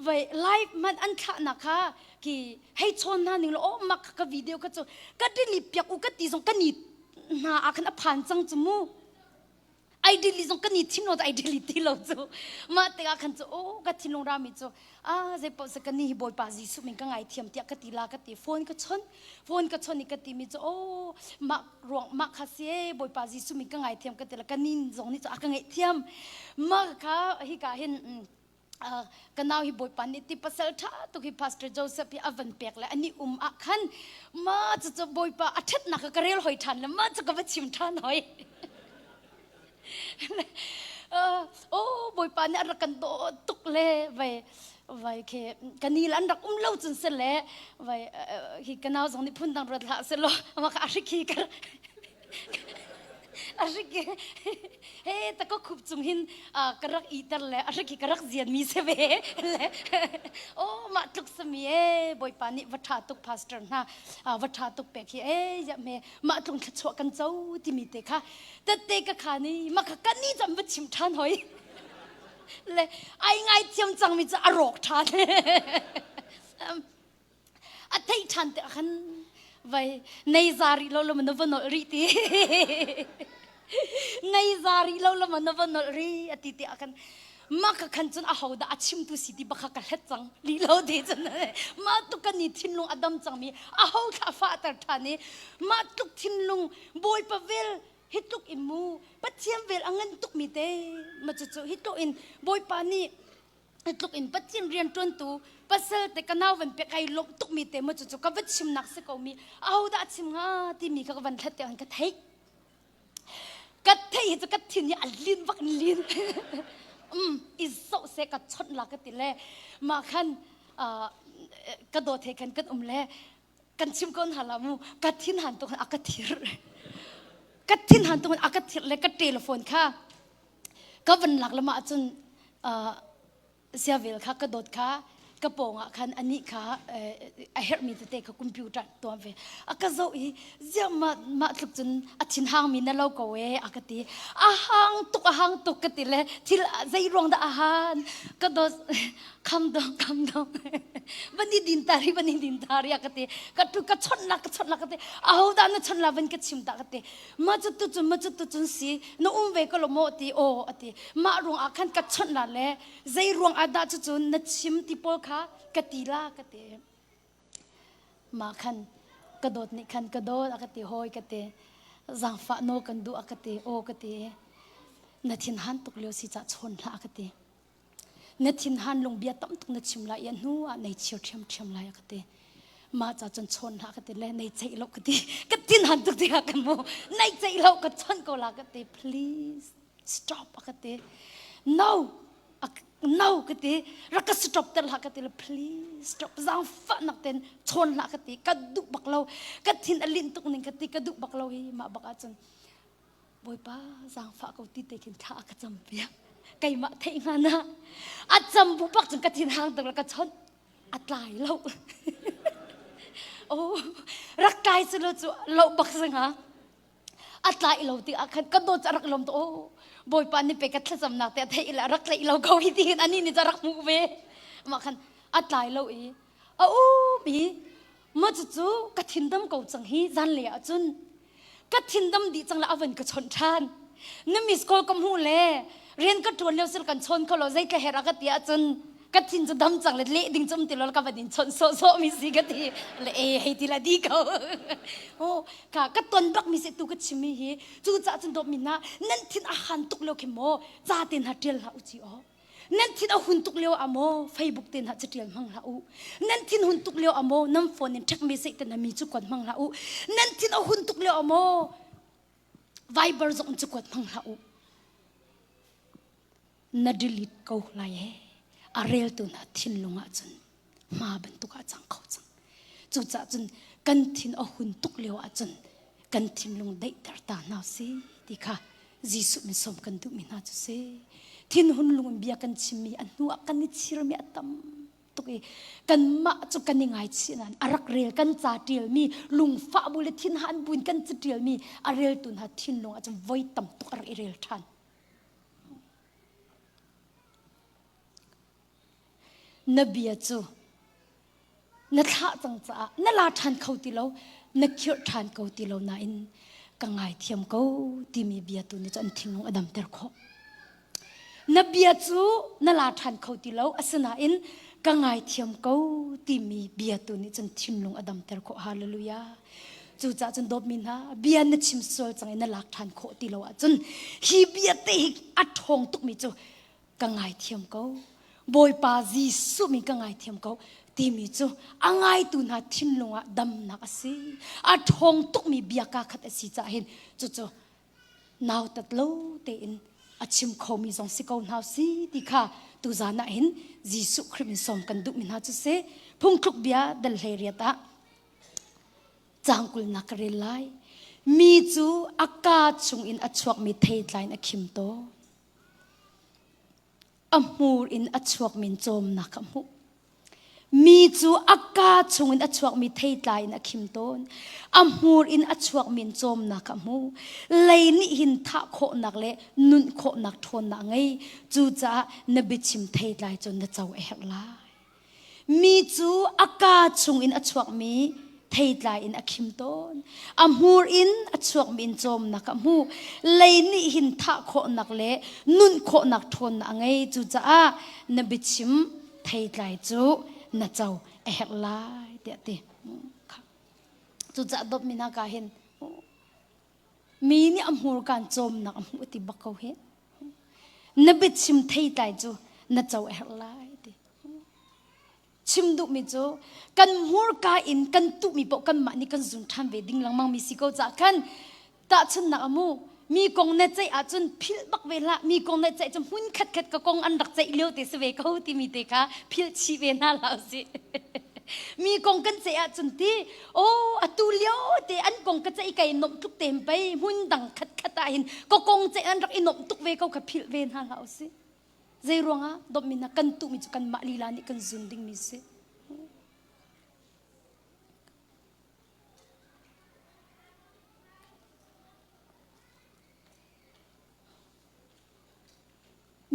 ไว้ไลฟ์มันอันขานะคะกี่ให้ชนหน้าหนึ่งแล้วโอ้มักกับวิดีโอก็จะก็ได้รีบอยากอุกติส่งกันนี่น่าอาคันผ่านจังจมูไอเดียลิซงกันนี่ทิ้งโน้ตไอเดียลิที่เราจูมาแต่ก็ขันจูโอ้ก็ทิ้งลงรามิจูเจ็บปวดสักกันนี่บอยปาจิสุมิงกังไอเทียมเตียกติลากติโฟนก็ชนนี่กติมิจูโอ้มักรวงมักคาเซ่บอยปาจิสุมิงกังไอเทียมกติละกันนี่จงนี่จูกังไอเทียมมักค่ะฮิกาเห็นกันเอาฮิบอยปานิติปัสสาวะตุกิพาสเตอร์โจเซฟอวันเปียกแล้วอันนี้อักขันมาจะบอยปาอัดนักกระเรียลหอยทันแล้วมาจะกับชิมทันหอยโอ้บอยปานนี่รักกันโตตุกเล่ไว้เคกันนี่ลันรักเล่าจนเสร็จแล้วไว้ฮีกันเอาส่งนี่พุ่นดังรถละเสร็จแล้วมาค่ะอาชิกีกันอาชิกีเฮ้แต่ก็ขุบจุงหินกระรักอีตันแล้วอาชิกีกระรักเจียนมีเสเวเลยโอ้มาตุกสมีบอยปานนี่วัฒตุกพาสเตอร์นะวัฒตุกเปกี้ยะเมมาตุงชัวกันเจ้าที่มีเตค่ะแต่เตกขานี่มากันนี่จำไม่ชิมทานหอยเลยไอ้ไงเทียมจังมีจะอรกทานอัฐิทานเตะขันไว้ในซาริเรามันนวันนรีตีในซาริเรามันนวันนรีอติเตะขันมาขันจนอาหาวดาชิมตุสิติบักขัดจังลีเราเดจนมาตุกันนี่ทิ้งลงอดัมจังมีอาหาวข้าฟ้าตร์ทานี่มาตุกทิ้งลงบอยปะเวลฮิตุกอิมูปัจเจียมเวลอังันตุกมีเตมาจู่ฮิตุกอินบอยปานี่ฮิตุกอินปัจเจียมเรียนจนตูปัสเซลแต่กันเอาวันเปียกไอลบตุกมีเตมาจู่ก็วัดชิมนักสกอมีเอาดาชิมงาที่มีกับวันทัดเตียงกัดเทจะกัดทิ้งนี่อันลินวักลินอิสโซเซกัดชนหลักติเล่มาขันกระโดดเทกันกัดเล่กันชิมก้นหาลามูกัดทิ้งหันตรงอากาศทิรกัดทิ้งหันตรงอากาศทิรเลยกัดเทเลโฟนค่ะก็วันหลักละมาจนเสียเวลค่ะกระโดดค่ะกระโปรงคันอันนี้ค่ะไอเฮอร์มีแต่คอมพิวเตอร์ตัวเวอากาศอีเจ้ามาทุกจนอาชินหางมีนั่นเราก็เวอากาศตีอาหางตุกกติเลยที่ใจรวงดาอาหารกระโดดคำดองวันนี้ดินตารีอากาศตีกระตุกกระชนลักกติอาหูดานชนลาวันกระชิมตากติมาจุดตุจุนสีน้องเวก็ลโมตีโออติมารวงอาคันกระชนลาเลใจรวงอาดาจุนนัดชิมติโปค่ะกติลากติมาขันกระโดดนี่ขันกระโดดอากติหอยกติจังฟ้าโนกันดูอากติโอกตินัดทินหันตุกเลียวสิจะชนละอากตินัดทินหันลงเบียตั้มตุกนัดชิมลายยันหัวในเชียวเทียมลายอากติมาจะจนชนละอากติและในใจเรากติกัดทินหันตุกที่หักโมในใจเรากัดชนก็ละอากติ please stop อากติ no kati raka stop tel hakati please stop zang fa nak ten chon la kati kaduk baklo katin alin tuk ning kati kaduk baklo hi ma baka chon boy pa zang fa ko ti te kin tha ka cham pia kai ma thei ngana a cham bu pak chon katin hang tak ka chon atlai lo oh rak kai chu lo chu lo bak sanga อัตลายเราตีอาคันก็โดนจะรักลมตัวโอ้บอยปานนี่ไปกัดสำนักแต่ไทยละรักเลยเราเขาวิธีอันนี้นี่จะรักมูเวมาคันอัตลายเรามีมาจู่ๆกัดทินดำเก่าจังฮีจันเลียจุนกัดทินดำดีจังละอวันก็ชนชานนั่นมิสกอลกำหูเล่เรียนก็ทวนเลี้ยวสิกันชนเขาเราใจกระเฮรักเตียจุนกัดทินจะดำจังเลยเละดิ่งจมติดแล้วก็บัดนี้ชนโซมีสิกัดทีเลยให้ทีละดีเขาโอ้ค่ะกัดตอนบักมีสิตุกัดชิมิฮีจู่จ้าจุนดมินะนั่นทินอาหารตุกเลี้ยวเข้มโมจ้าตินหัดเดียลหาอุจิอ๋อนั่นทินเอาหุ่นตุกเลี้ยวอโมเฟซบุ๊กตินหัดจะเดียลมังหาอุนั่นทินหุ่นตุกเลี้ยวอโมน้ำฝนนี่ทักมีสิตินมีจุกวนมังหาอุนั่นทินเอาหุ่นตุกเลี้ยวอโมไวเบอร์จงจุกวนมังหาอุนาดิลิตเขาไล่อาเรลตุนทินลงอาจนมาบรรทุกอาจังเขาจังจู่จ้าจนกันทินเอาหุ่นตุกเลี้ยวอาจนกันทินลงได้แต่ตาหนาวสิดีค่ะจีสุมิสมกันดุมินาจุเสทินหุ่นลงเบียกันชิมีอันนัวกันนิชิรมีอัตมตุกกันมาจุกันยังไงชินันอารักเรลกันจ่าเดียลมีลุงฟ้าบุเลทินหันบุญกันจ่าเดียลมีอาเรลตุนหัดทินลงอาจจะไว้ต่ำตุกอารักเรลทันนบีจูนัทะจังจ้านั่นลาทันเขาติโลนักเขียนทันเขาติโลน่าอินกังไงเทียมเขาที่มีเบียตุนี่จะอันทิ้งลงอดัมเตอร์เขานบีจูนั่นลาทันเขาติโลอาสนาอินกังไงเทียมเขาที่มีเบียตุนี่จะทิ้งลงอดัมเตอร์เขาฮาเลลูยาจู่จ้าจนดบมินฮะเบียนัดชิมสวยจังอินนั่นลาทันเขาติโลจนฮีเบียเตะอัดทองตุกมิจูกังไงเทียมเขาบอยปาจีสุมีกังไงเทียมเขาทีมีจูอังไงตุนหาทินลงอ่ะดำนักสิอาทองตุกมีเบียกาขัดสิจ่าเห็นจู่นาวตัดโลเตอินอาชิมเขามีสองสิกเอาหนาวสิที่ข้าตุจานะเห็นจีสุคริมิสอมกันดุมินหาจุเสพุ่งคลุกเบียดัลเฮเรียตาจางกุลนักเรลัยมีจูอากาศชงอินอัชวกมีเทยไลน์อคิมโตอมูรอินอัชวกมินโจมนักมุมีจูอากาศชงอินอัชวกมีเทยไลน์อคิมโตนอมูรอินอัชวกมินโจมนักมุเลยนี่หินทะโคนักเละนุนโคนักทนนักไงจูจ้านบิชิมเทยไลน์จนจะเจ้าเอกลายมีจูอากาศชงอินอัชวกมีเทยไลน์อคิมโตนอมูรอินอัชวกมินโจมนักมุเลยนี่หินทะโคนักเละนุนโคนักทนนักไงจูจ้านบิชิมเทยไลน์จูน่าเจ้าเอกลายเดี๋ยวตีจู่จะดบมินากาเห็นมีนี่อมูรการโจมนักอมูติบักเขาเห็นนบิชิมเทยไลจูน่าเจ้าเอกลายเดี๋ยวชิมดุมิจูกันมูรกาอินกันตุมีปกกันมานี่กันจุนทันเวดิ้งหลังมังมีสิโกจากกันตาชนนักอมูมีกองเนใจอาจนพิลบักเวลามีกองเนใจจนหุ่นขัดกับกองอันดักใจเลี้ยวเตสเวเขาที่มีเตค่ะพิลชีเวน่าลาวสิมีกองกันใจอาจนที่โอ้อตุเลี้ยวเตอันกองกันใจไก่นมทุกเต็มไปหุ่นดังขัดตาเห็นก็กองใจอันดักอินมทุกเวเขากับพิลเวน่าลาวสิใจรวงอ่ะดมินากันตุมีจุกันมาลีลานี่กันจุนดิ้งมีสิ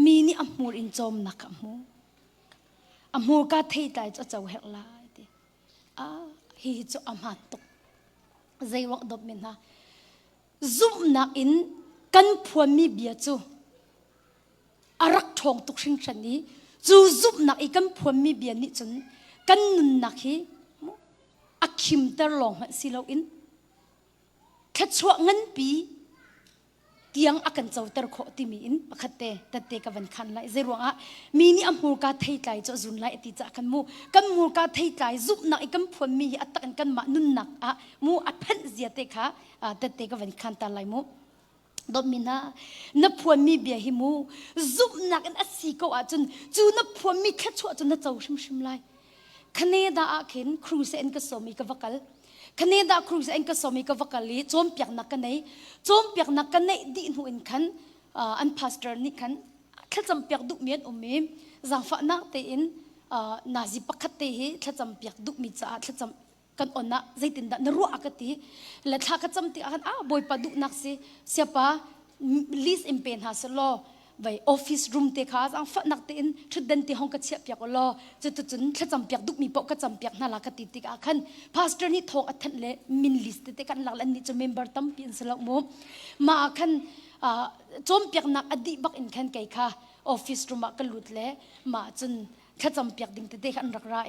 มีนี่อมูรอินโจมนักอมูรก็เทยใจจะเจ้าเฮลายดิฮีจะอมันตุกใจวักดบมินฮะซุ่มนักอินกันพวมีเบียจูอารักทองตุกชิงชันนี้จูซุ่มนักอีกันพวมีเบียนี่จนกันนุนนักฮีอักขิมตะลองมันสิเราอินแค่ชั่วเงินปีเตียงอากันเจ้าตะโคติมีอินปะคัตเตตัดเตกับวันคันไลเจรวงอ่ะมีนี่อมูรกาเทยไลจะจุนไลติจักกันมูรกาเทยไลซุบนักอีกันพวนมีอัตกันกันมานุนนักอ่ะมูอัดพันเสียเตค่ะตัดเตกับวันคันตาไลมูดอมินานับพวนมีเบียหิมูซุบนักอันอสีก็อาจนจูนับพวนมีแค่ชั่วจนนับเจ้าชิมไลคะแนนดาอาเข็นครูเซนก็สมีกับวักลคะแนนดาครูเองก็สมีกับวักลีโจมเปียกนักกันไหนโจมเปียกนักกันไหนดีหนูอินขันอันพาสเตอร์นี่ขันแค่จำเปียกดุเมียนมีจังฝันนักเตอินนาจิปักขัดเตะแค่จำเปียกดุมีจ้าแค่จ กันอ่อนนะใจตินดะนรัวอากติและถ้ากระจำติอากันบอยปะดุนักสิเสียปะลิสอิมเพนหาสโลไว้ออฟฟิศรูมเตคาจังฝันนักตินชุดเดินที่ห้องกระเชียบเปียกลอจะตุจุนถ้าจำเปียกดุมีปกกระจำเปียกน่ารักติติกอาคันพาสเตอร์นี่ทองอัฐันเลมินลิสต์เตกันหลักอันนี้จะเมมเบอร์ตั้มเปลี่ยนสลักมุมาคันจอมเปียกนักอดีบักอินคันไก่ค่ะออฟฟิศรูมกันหลุดเลยมาจนถ้าจำเปียกดิ่งเตกันรักร้าย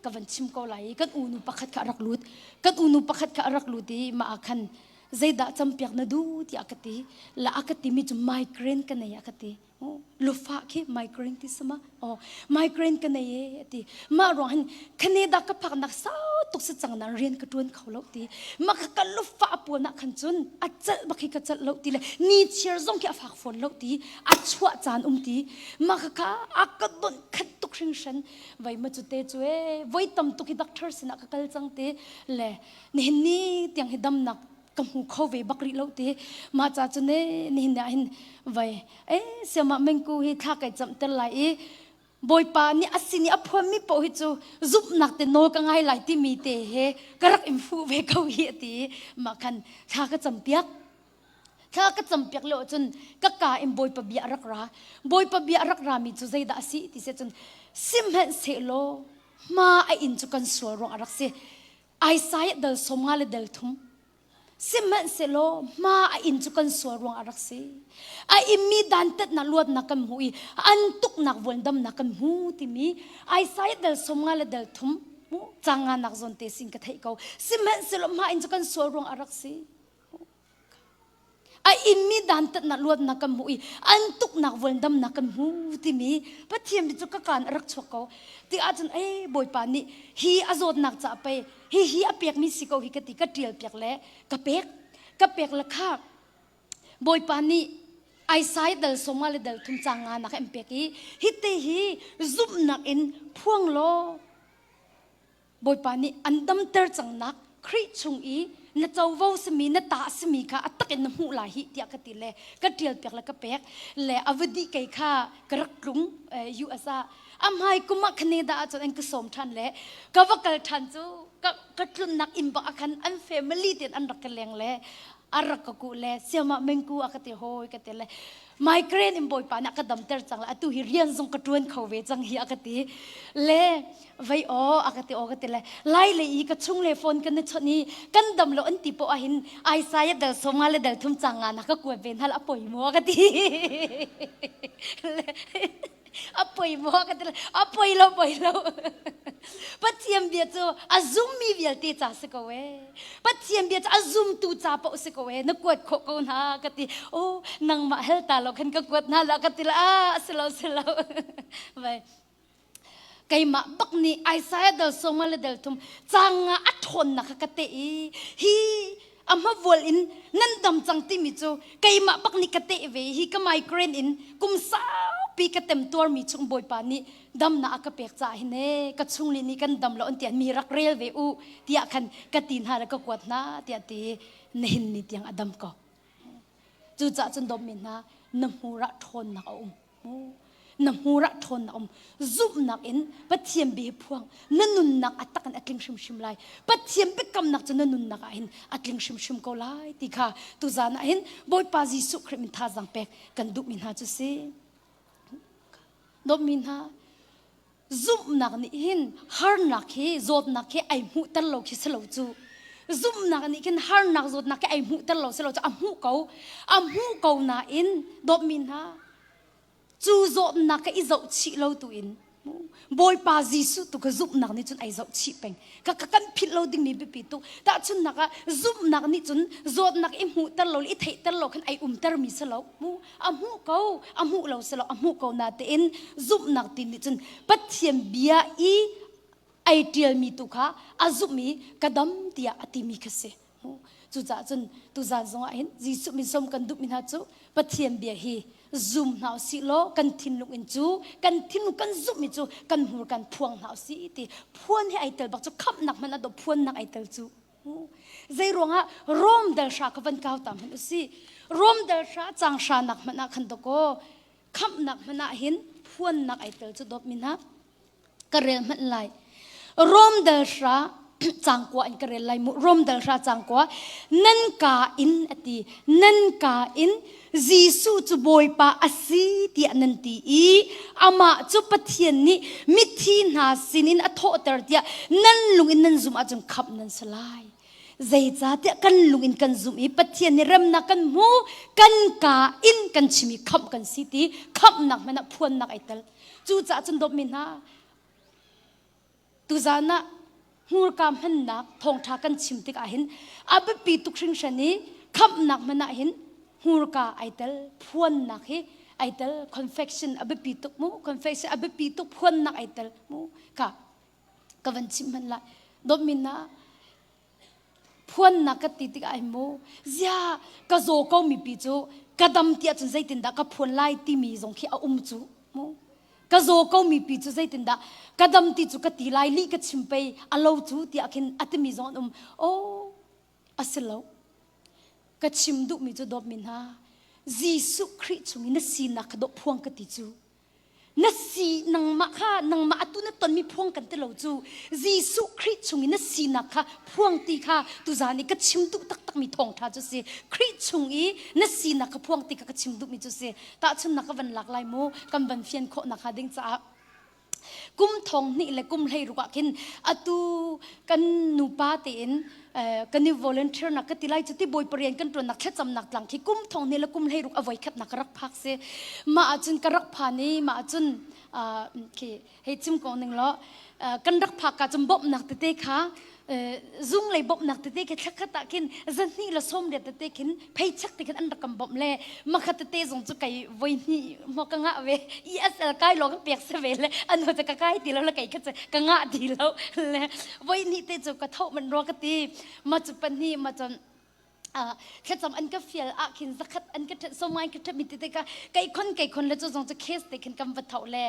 กับวันชิมก็ไหลกันอูนุปักขัดขารักลุดกันอูนุปักขัดขารักลุดดีมาคันใจด่าจำเปียกนาดูที่อากติละอากติมีจุไมเกรนกันในอากติลูฟ้าขี้ไมเกรนที่สมะไมเกรนกันในที่มาร้อนคะแนนดักกับพักนักสาวตุกษจังนั้นเรียนกระตุ้นเขาเล่าที่มากันลูฟ้าปวนักขันจุนอาจจะบักให้กระจัดเล่าที่เลยนี่เชื่อส่งแค่ฝากฝนเล่าที่อาจชัวจานที่มาค่ะอากดนขัดตุกชิงฉันไว้มาจุดเตจเว้ไว้ตั้มตุกิดักเทอร์สินักกัลจังที่เลยนี่เตียงให้ดำนักกำหูเข้าไปบักริเล่าตีมาจากจุนนี่เนี่ยเห็นไว้เสียมาเมงกูฮิทักไอจำเตลายบอยปานี่อาศินี่อภวมีปอฮิจูจุบนักเตโนกังไงไหลที่มีเตเฮกรักอิมฟูเวเขาเฮียตีมาคันทักก็จำเปียกถ้าก็จำเปียกเลยจนก็กาอิมบอยปะเบียรักราบอยปะเบียรักรามีจุใจด่าสิที่เสียจนซิมเห็นเสโลมาไออินจุกันสวรรค์รักเสียไอไซเดลสมาเลเดลทุมสิมันเสโลมาอินจุกันสวรวงอารักษีไออิมีดันเต็ดนักลวดนักกันหูอันตุกนักวนดำนักกันหูที่มีไอไซเดลสมงาเลเดลทุมจังงานนักจนเตสิงกะเทเขาสิมันเสโลมาอินจุกันสวรวงอารักษีไออิมีดันเต็ดนักลวดนักกันหูอันตุกนักวนดำนักกันหูที่มีพัดเทียมดิจุกการรักชวเขาที่อาจารย์บอยปานี่ฮีอาจดนักจะไปฮีอเปียกมีสิโกฮิกติกะเตียลเปียกแล้วกะเปียกละค่ะบอยปานี่ไอไซเดลสมาเลเดลทุมจางงานนักเอ็มเปียกฮิเตฮีซุบนักอินพวงโลบอยปานี่อันดัมเตอร์จังนักคริชุงนัดเจ้าวสมีนัดตาสมีค่ะอัตตะกันน้ำหูไหลหิที่อากติเลยกระเทียมเปียกและกระเปียกและอวดีไก่ค่ะกระกรุงยูอาซาอำไฮกุมักคเนดาจนอันกสมทันเลยก็ว่ากันทันจูก็ตุนนักอิมบักอันอันเฟมิลี่เดียนอันรักกันแรงเลยอารักกูเลยเสียมาเมงกูอากติโฮยกติเลยไมเกรนอิมบอยปานักกระดมเตอร์จังละตุฮิเรียนทรงกระตุ้นเขาเวจังฮีอากติเลยไว้อากติกติเลยไล่เลยอีกระชุ่งเลยฟอนกันในชนี้กันดำโลอันติโปอาหินไอซายเดลสมาเลเดลทุ่มจังงานนักกวนเป็นฮัลอป่วยมัวกติป่วยมัวกติเลยป่วยเราปัจเจียมเบียจูอาซุมมีเบียตีจ่าสกเวปัจเจียมเบียจูอาซุมตูจ่าปอสกเวนักกวดโคกนากติโอ้นางมาเฮลตาเราขันก็กวดน่าละกติละสลาวไปไก่มาบักนี่ไอซายเดลสมาเลเดลทุมจังอัดทนนักกติฮีอามาวัลอินนั่นดำจังติมิจูไก่มาบักนี่กติเวฮีก็ไมเกรนอินกุมสาวปีกเต็มตัวมีชุงบอยปานี่ดำน่ากระเปียกใจเน่กระชุงลินี่กันดำแล้วอันเตียนมีรักเรียลเวอูเตียคันกระตีนหาแล้วก็กวดนะเตียตีเนินนี่เตียงอดัมก็จู่จ่าจนดมมินนะน้ำหูระทนนักน้ำหูระทนนักซุบนักอินปัจเจียมบีพวงนั่นนุนนักอัตกันอัดลิงชิมไลปัจเจียมบีกำนักจนนั่นนุนนักอินอัดลิงชิมก็ไลตีค่ะตุจานะอินบอยปาจิสุคริมินท่าจังเป็กกันดุมินหาจุสิดมินฮะซุบนักนี่หินฮาร์นักเฮโจดนักเฮไอหูตลกเฮสโลจูซุบนักนี่หินฮาร์นักโจดนักเฮไอหูตลกเสโลจูอัมหูเกานาอินดมินฮะจูโจดนักเฮอิโจชิโลตูอินบอยปาจิสุตุก็ซุบนักนี่จนไอโจชิเป็งก็กันพิดโลดิ้งมีปิตุแต่จนนักซุบนักนี่จนโจดนักอิหูตลกอิเทตลกขันไอตลมีสโลอัมหูเกาสโลอัมหูเกานาเตอินซุบนักตินนี่จนปัจเจียมเบียอีไอเดียมีตุค่ะอาซุมีกระดมเตียอติมีกษะจู่จ่าจนตุจานซงอินจิสุมิสมกันดุมินาจูปัจเจียมเบียฮีซุมหาวสิโลกันทินลุกอินจูกันทินลุกกันซุมมิจูกันหูกันพวงหาวสิตีพวนให้ไอเตลบักจูขับหนักมันอดพวนหนักไอเตลจูใจรวงฮะรวมเดลชาขวันก้าวตามมันสิรวมเดลชาจังชาหนักมันขันตะโกขับหนักมันหินพวนหนักไอเตลจูดบมินะกระเรียนมันไหล rom dal sha changkwa in kare lai mu rom dal sha changkwa nan ka in ati nan ka in jisu chu boy pa asi ti anan ti I ama chu pathian ni mithi na sinin atho tar tia nan lungin nan zum ajung khap nan salai zai cha te kan lungin kan zum I pathian ni ram na kan mu kan ka in kan chimi khap kan siti khap nak mena phuan nak aital chu cha chun dop min ha tu zana hur kam han nak thong tha kan chim tik a hin ab pi tuk hring shani khap nak mena hin hur ka aital phuan nak hi aital confection ab pi tuk mu confection ab pi tuk phuan nak aital mu ka kawan chim man la dop min na phuan nak ka ti tik ai mu zia ka zo ko mi pi chu kadam tia chun zai tin da ka phuan lai ti mi zong khi a chu mu ka zo ko mi pi chu zai tin da kadam ti chu ka ti lai li ka chimpe alo chu ti akin atmi zon o asilo ka chim du mi chu dop min ha jisu christ chung in si na ka do phuang ka ti chu na si nang ma kha nang ma atu na ton mi phuang kan te lo chu jisu christ chung in si na kha phuang ti kha tu zani ka chim du tak tak mi thong tha chu se christ chung I na si na ka phuang ti ka chim du mi chu se ta chun na ka van lak lai mo kam ban fian kho na kha ding cha kum thong ni le kum lei ruka kin atu kan nu pa te in kan ni volunteer na ka tilai chuti boy parian kan tron nak khacham nak tlang khi kum thong ni le kum lei ruk avoi khat nak rak phak se ma achun karak phani ma achun ki he chim ko ning lo kan rak phak ka chum bop nak te kha zoom lei bop nak te ke thak ta kin zani la som de te kin phei chak te kin an rakam bop le ma khat te zong chu kai voi ni mo ka nga ve esl kai lo ka pek se ve le an ho ta ka kai ti lo la kai kha ka nga ti lo le voi ni te chu ka thau man ro ka ti ma chu pan ni ma chon khacham an ka fiel a khin zakhat an ka so mai ka thami te ka kai khon le chu zong chu case te kin kam va thau le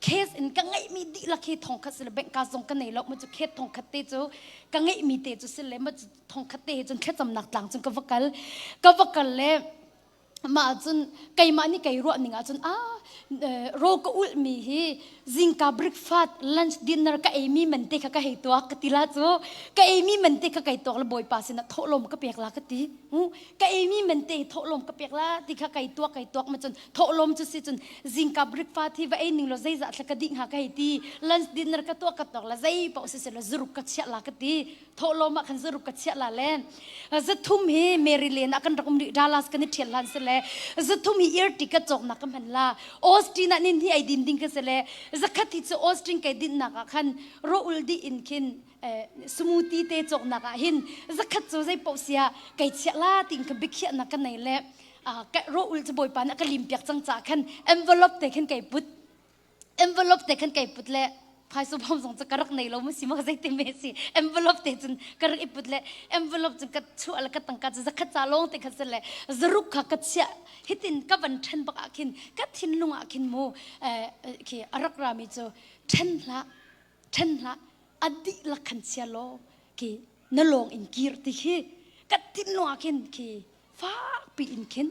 case in ka ngai mi di la khi thong kha se bank ka zong ka nei lo ma chu khet thong khat te chu ka ngai mi te chu se le ma thong khat te chun khacham nak tlang chun ka vakal le ma chun kai ma ni kai ro ninga chun ro ko ul mi hi zinka breakfast lunch dinner ka emi man te kha ka he to ka tila chu ka emi man te kha kai to la boy pa sin tholom ka pek la ka ti ka emi man te tholom ka pek la ti kha kai to ma chun tholom chu si chun zinka breakfast hi va e ning lo zai za thla ka ding ha ka hi ti lunch dinner ka to la zai pa se la zuruk ka chha la ka ti tholom ma khan zuruk ka chha la len za thum hi Maryland akan rakum ni Dallas kan ni thel lan se le za thum hi ear ticket chok na ka man la Austin nin hi ai din ding ka se le zakhat hi chu Austin kai din na ka khan ro ul di in kin sumuti te chok na ka hin zakhat chu zai pausia kai chha la ting ka bikhia na ka nei le ka ro ul chu boy pa na ka lim piak chang cha khan envelope te khan kai put le phai su bom song cha karak nei lo mu si ma zai te me si envelope te chun karak iput le envelope chu ka chu al ka tang ka zakhat cha long te kha se le zaruk kha ka cha hitin ka ban than ba khin ka thin lunga khin mo ki arak ra mi chu than la adi la khan sia lo ki na long in kir ti hi ka tin lunga khin ki fa pi in khin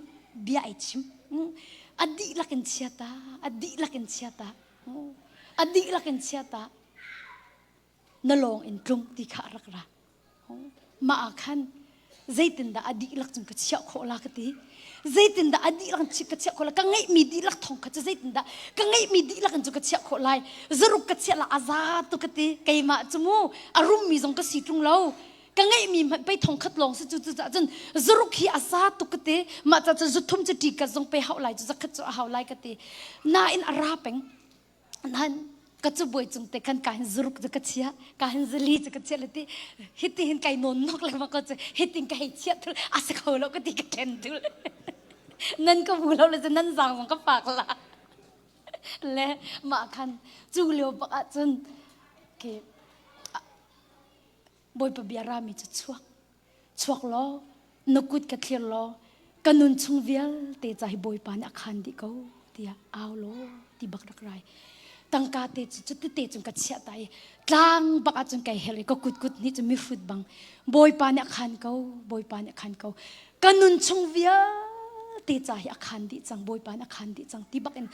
bia ai chim adi la khan sia ta adi la kan siata na long in tlung ti kha rak ra ma khan zaitin da adi lak chung ka chia kho la ka ti zaitin da adi lak chi ka chia kho la ka ngai mi di lak thong ka zaitin da ka ngai mi di lak chu ka chia kho lai zaruk ka chia la azat tu ka ti kai ma chumu arum mi zong ka si tung lo ka ngai mi pai thong khat long se chu chu chen zaruk hi azat tu ka ti ma cha chu zuthum chu ti ka zong pe hau lai chu zakhat chu hau lai ka ti na in ara peng nan ka chu boy chung te kan kan zuruk ka chia kan zali ka chia lati hiti hin kai non nok la ma ka hitin kai chia thul asa ko lo ka ti ka ten thul nan ka bu lo le nan jang ka pak la le ma khan chu leo ba chun ke boy pa biara mi chu chuak lo nokut ka thlir lo kanun chung vial te chai boy pa na khan di ko tia aw lo ti bak rak rai tangka te chu te chung ka chia tai tlang baka chung kai hel ko kut ni chu mi fut bang boy pa ne khan ko kanun chung via te cha hi khan di chang boy pa na khan di chang ti bakin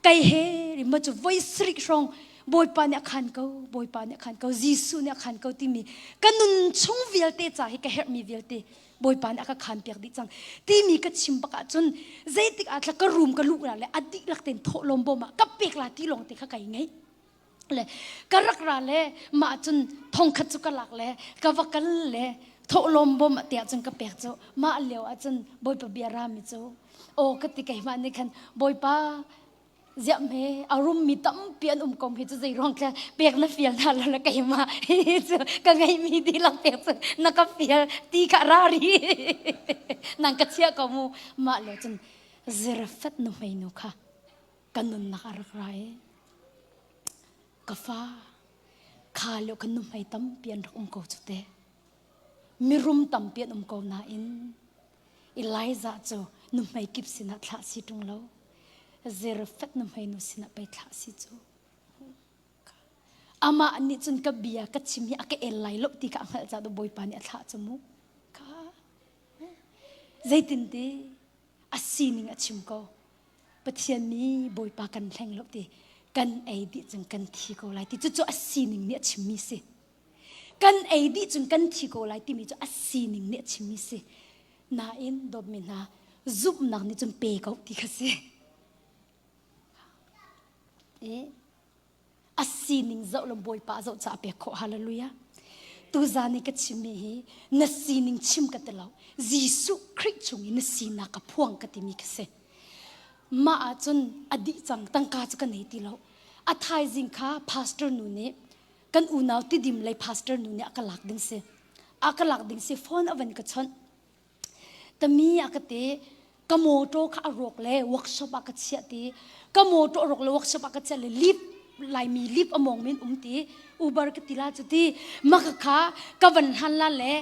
kai he ri ma chu voice rik rong บอยปาเนี่ยขันเขาบอยปาเนี่ยขันเขายิสุเนี่ยขันเขาที่มีกันนุนชงวิลเตจ่าให้กเฮมีวิลเตบอยปาเนี่ยก็ขันเปียกดิจังที่มีก็ชิมปากจนใจติกอาจจะก็รุมก็ลุกละเลยอดีตลักเต็นโถลมบ่มาก็เปียกละที่ลงติข้าไก่ไงเลยก็รักราเลยมาจนทองขัดจุกหลักเลยก็วักกันเลยโถลมบ่มาเตียจนก็เปียกเจ้ามาเลี้ยวจนบอยปาเบียรามิเจ้าโอ้ก็ติกไก่มาในคันบอยปาเจ้าเมย์อารมณ์มีตั้มเปลี่ยนกลมเห็นจะใจร้องแค่เปียกน่ะเฟียนแล้วก็ยังมาเฮ้ยเจ้าก็ไงมีดีหลังเปียกเจ้านักเฟียตีขารารีนังกระเชียก็มูมาแล้วจนเจรฟัดนุ่มไม่นุค่ะกันนุนนักอะไรไรกาฟ้าขาแล้วกันนุ่มไม่ตั้มเปลี่ยนรักจุดเตมีรุมตั้มเปลี่ยนกน่าอินอีไลซ่าเจ้านุ่มไม่กิบสินัทละสิตรงเราเจรฟัดน้ำให้นุสินะไปท้าสิจูอามาอันนี้จนกับเบียกัดชิมยาเกเอลไลลบตีกับอังจะดูบอยปานี่ท้าจมูกค่ะใจตินดีอาศีนิงอชิมก็ปะเทียนมีบอยปากันแรงลบตีกันไอดีจนกันทีก็ไลที่จู่อาศีนิงเนี่ยชิมมีสิกันไอดีจนกันทีก็ไลที่มีจู่อาศีนิงเนี่ยชิมมีสินาอินดบมินาซุบนักนี่จนเปย์เขาตีกันสิอาศีนิงเจ้าลมบอยป้าเจ้าจะเปียกขอฮาเลลูยาตัวจานี่ก็ชิมมีนัสศีนิงชิมกันตลอดยิสุคริสต์จงอินัสศีนักพวงกันที่มีกันเสมาจนอดีตจังตั้งการจะกันไหนตีเราอาทายจิงค่ะพาสเตอร์นูนี่กันอุณาวที่ดิมเลยพาสเตอร์นูนี่อักลักดึงเสอักลักดึงเสฟอนอวันกันชนแต่มีอักเตกโมโตข้ารกเลยวักชอบอักเชียตีกโมโตรกเลยวักชอบอักเชียเลยลิบลายมีลิบอมองมินตีอุบาร์กติลาจุดที่มักขากวันฮันละเลย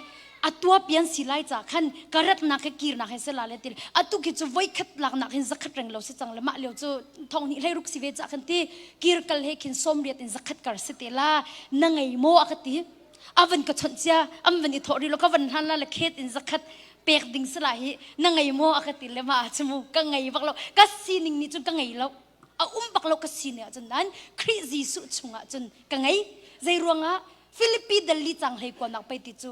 อัตัวเปลี่ยนสิไลจากขันกระดักนักกีรนักเฮสลาเลติลอัตุกิจไว้ขัดหลักนักเห็นสักขัดแรงเราสิจังเลยมาเลี้ยวจูทองนี้เลยรุกสิเวจากขันที่กีรกัลเฮกินสมเรียตินสักขัดกระสิติลานังไงโมอักติอวันก็ชนเจ้าอวันนี้ทอริโลกวันฮันละเลยเขตอินสักขัดเปียกดิ่งสลายนังไงโมอักติเลยมาจมูกกังไงบักเรากัสซีนิงนี่จนกังไงเราบักเรากัสซีเนี่ยจนนั้นคริสยิสุชงจนกังไงใจรวงฟิลิปปีเดลิจังให้กว่านักไปติจู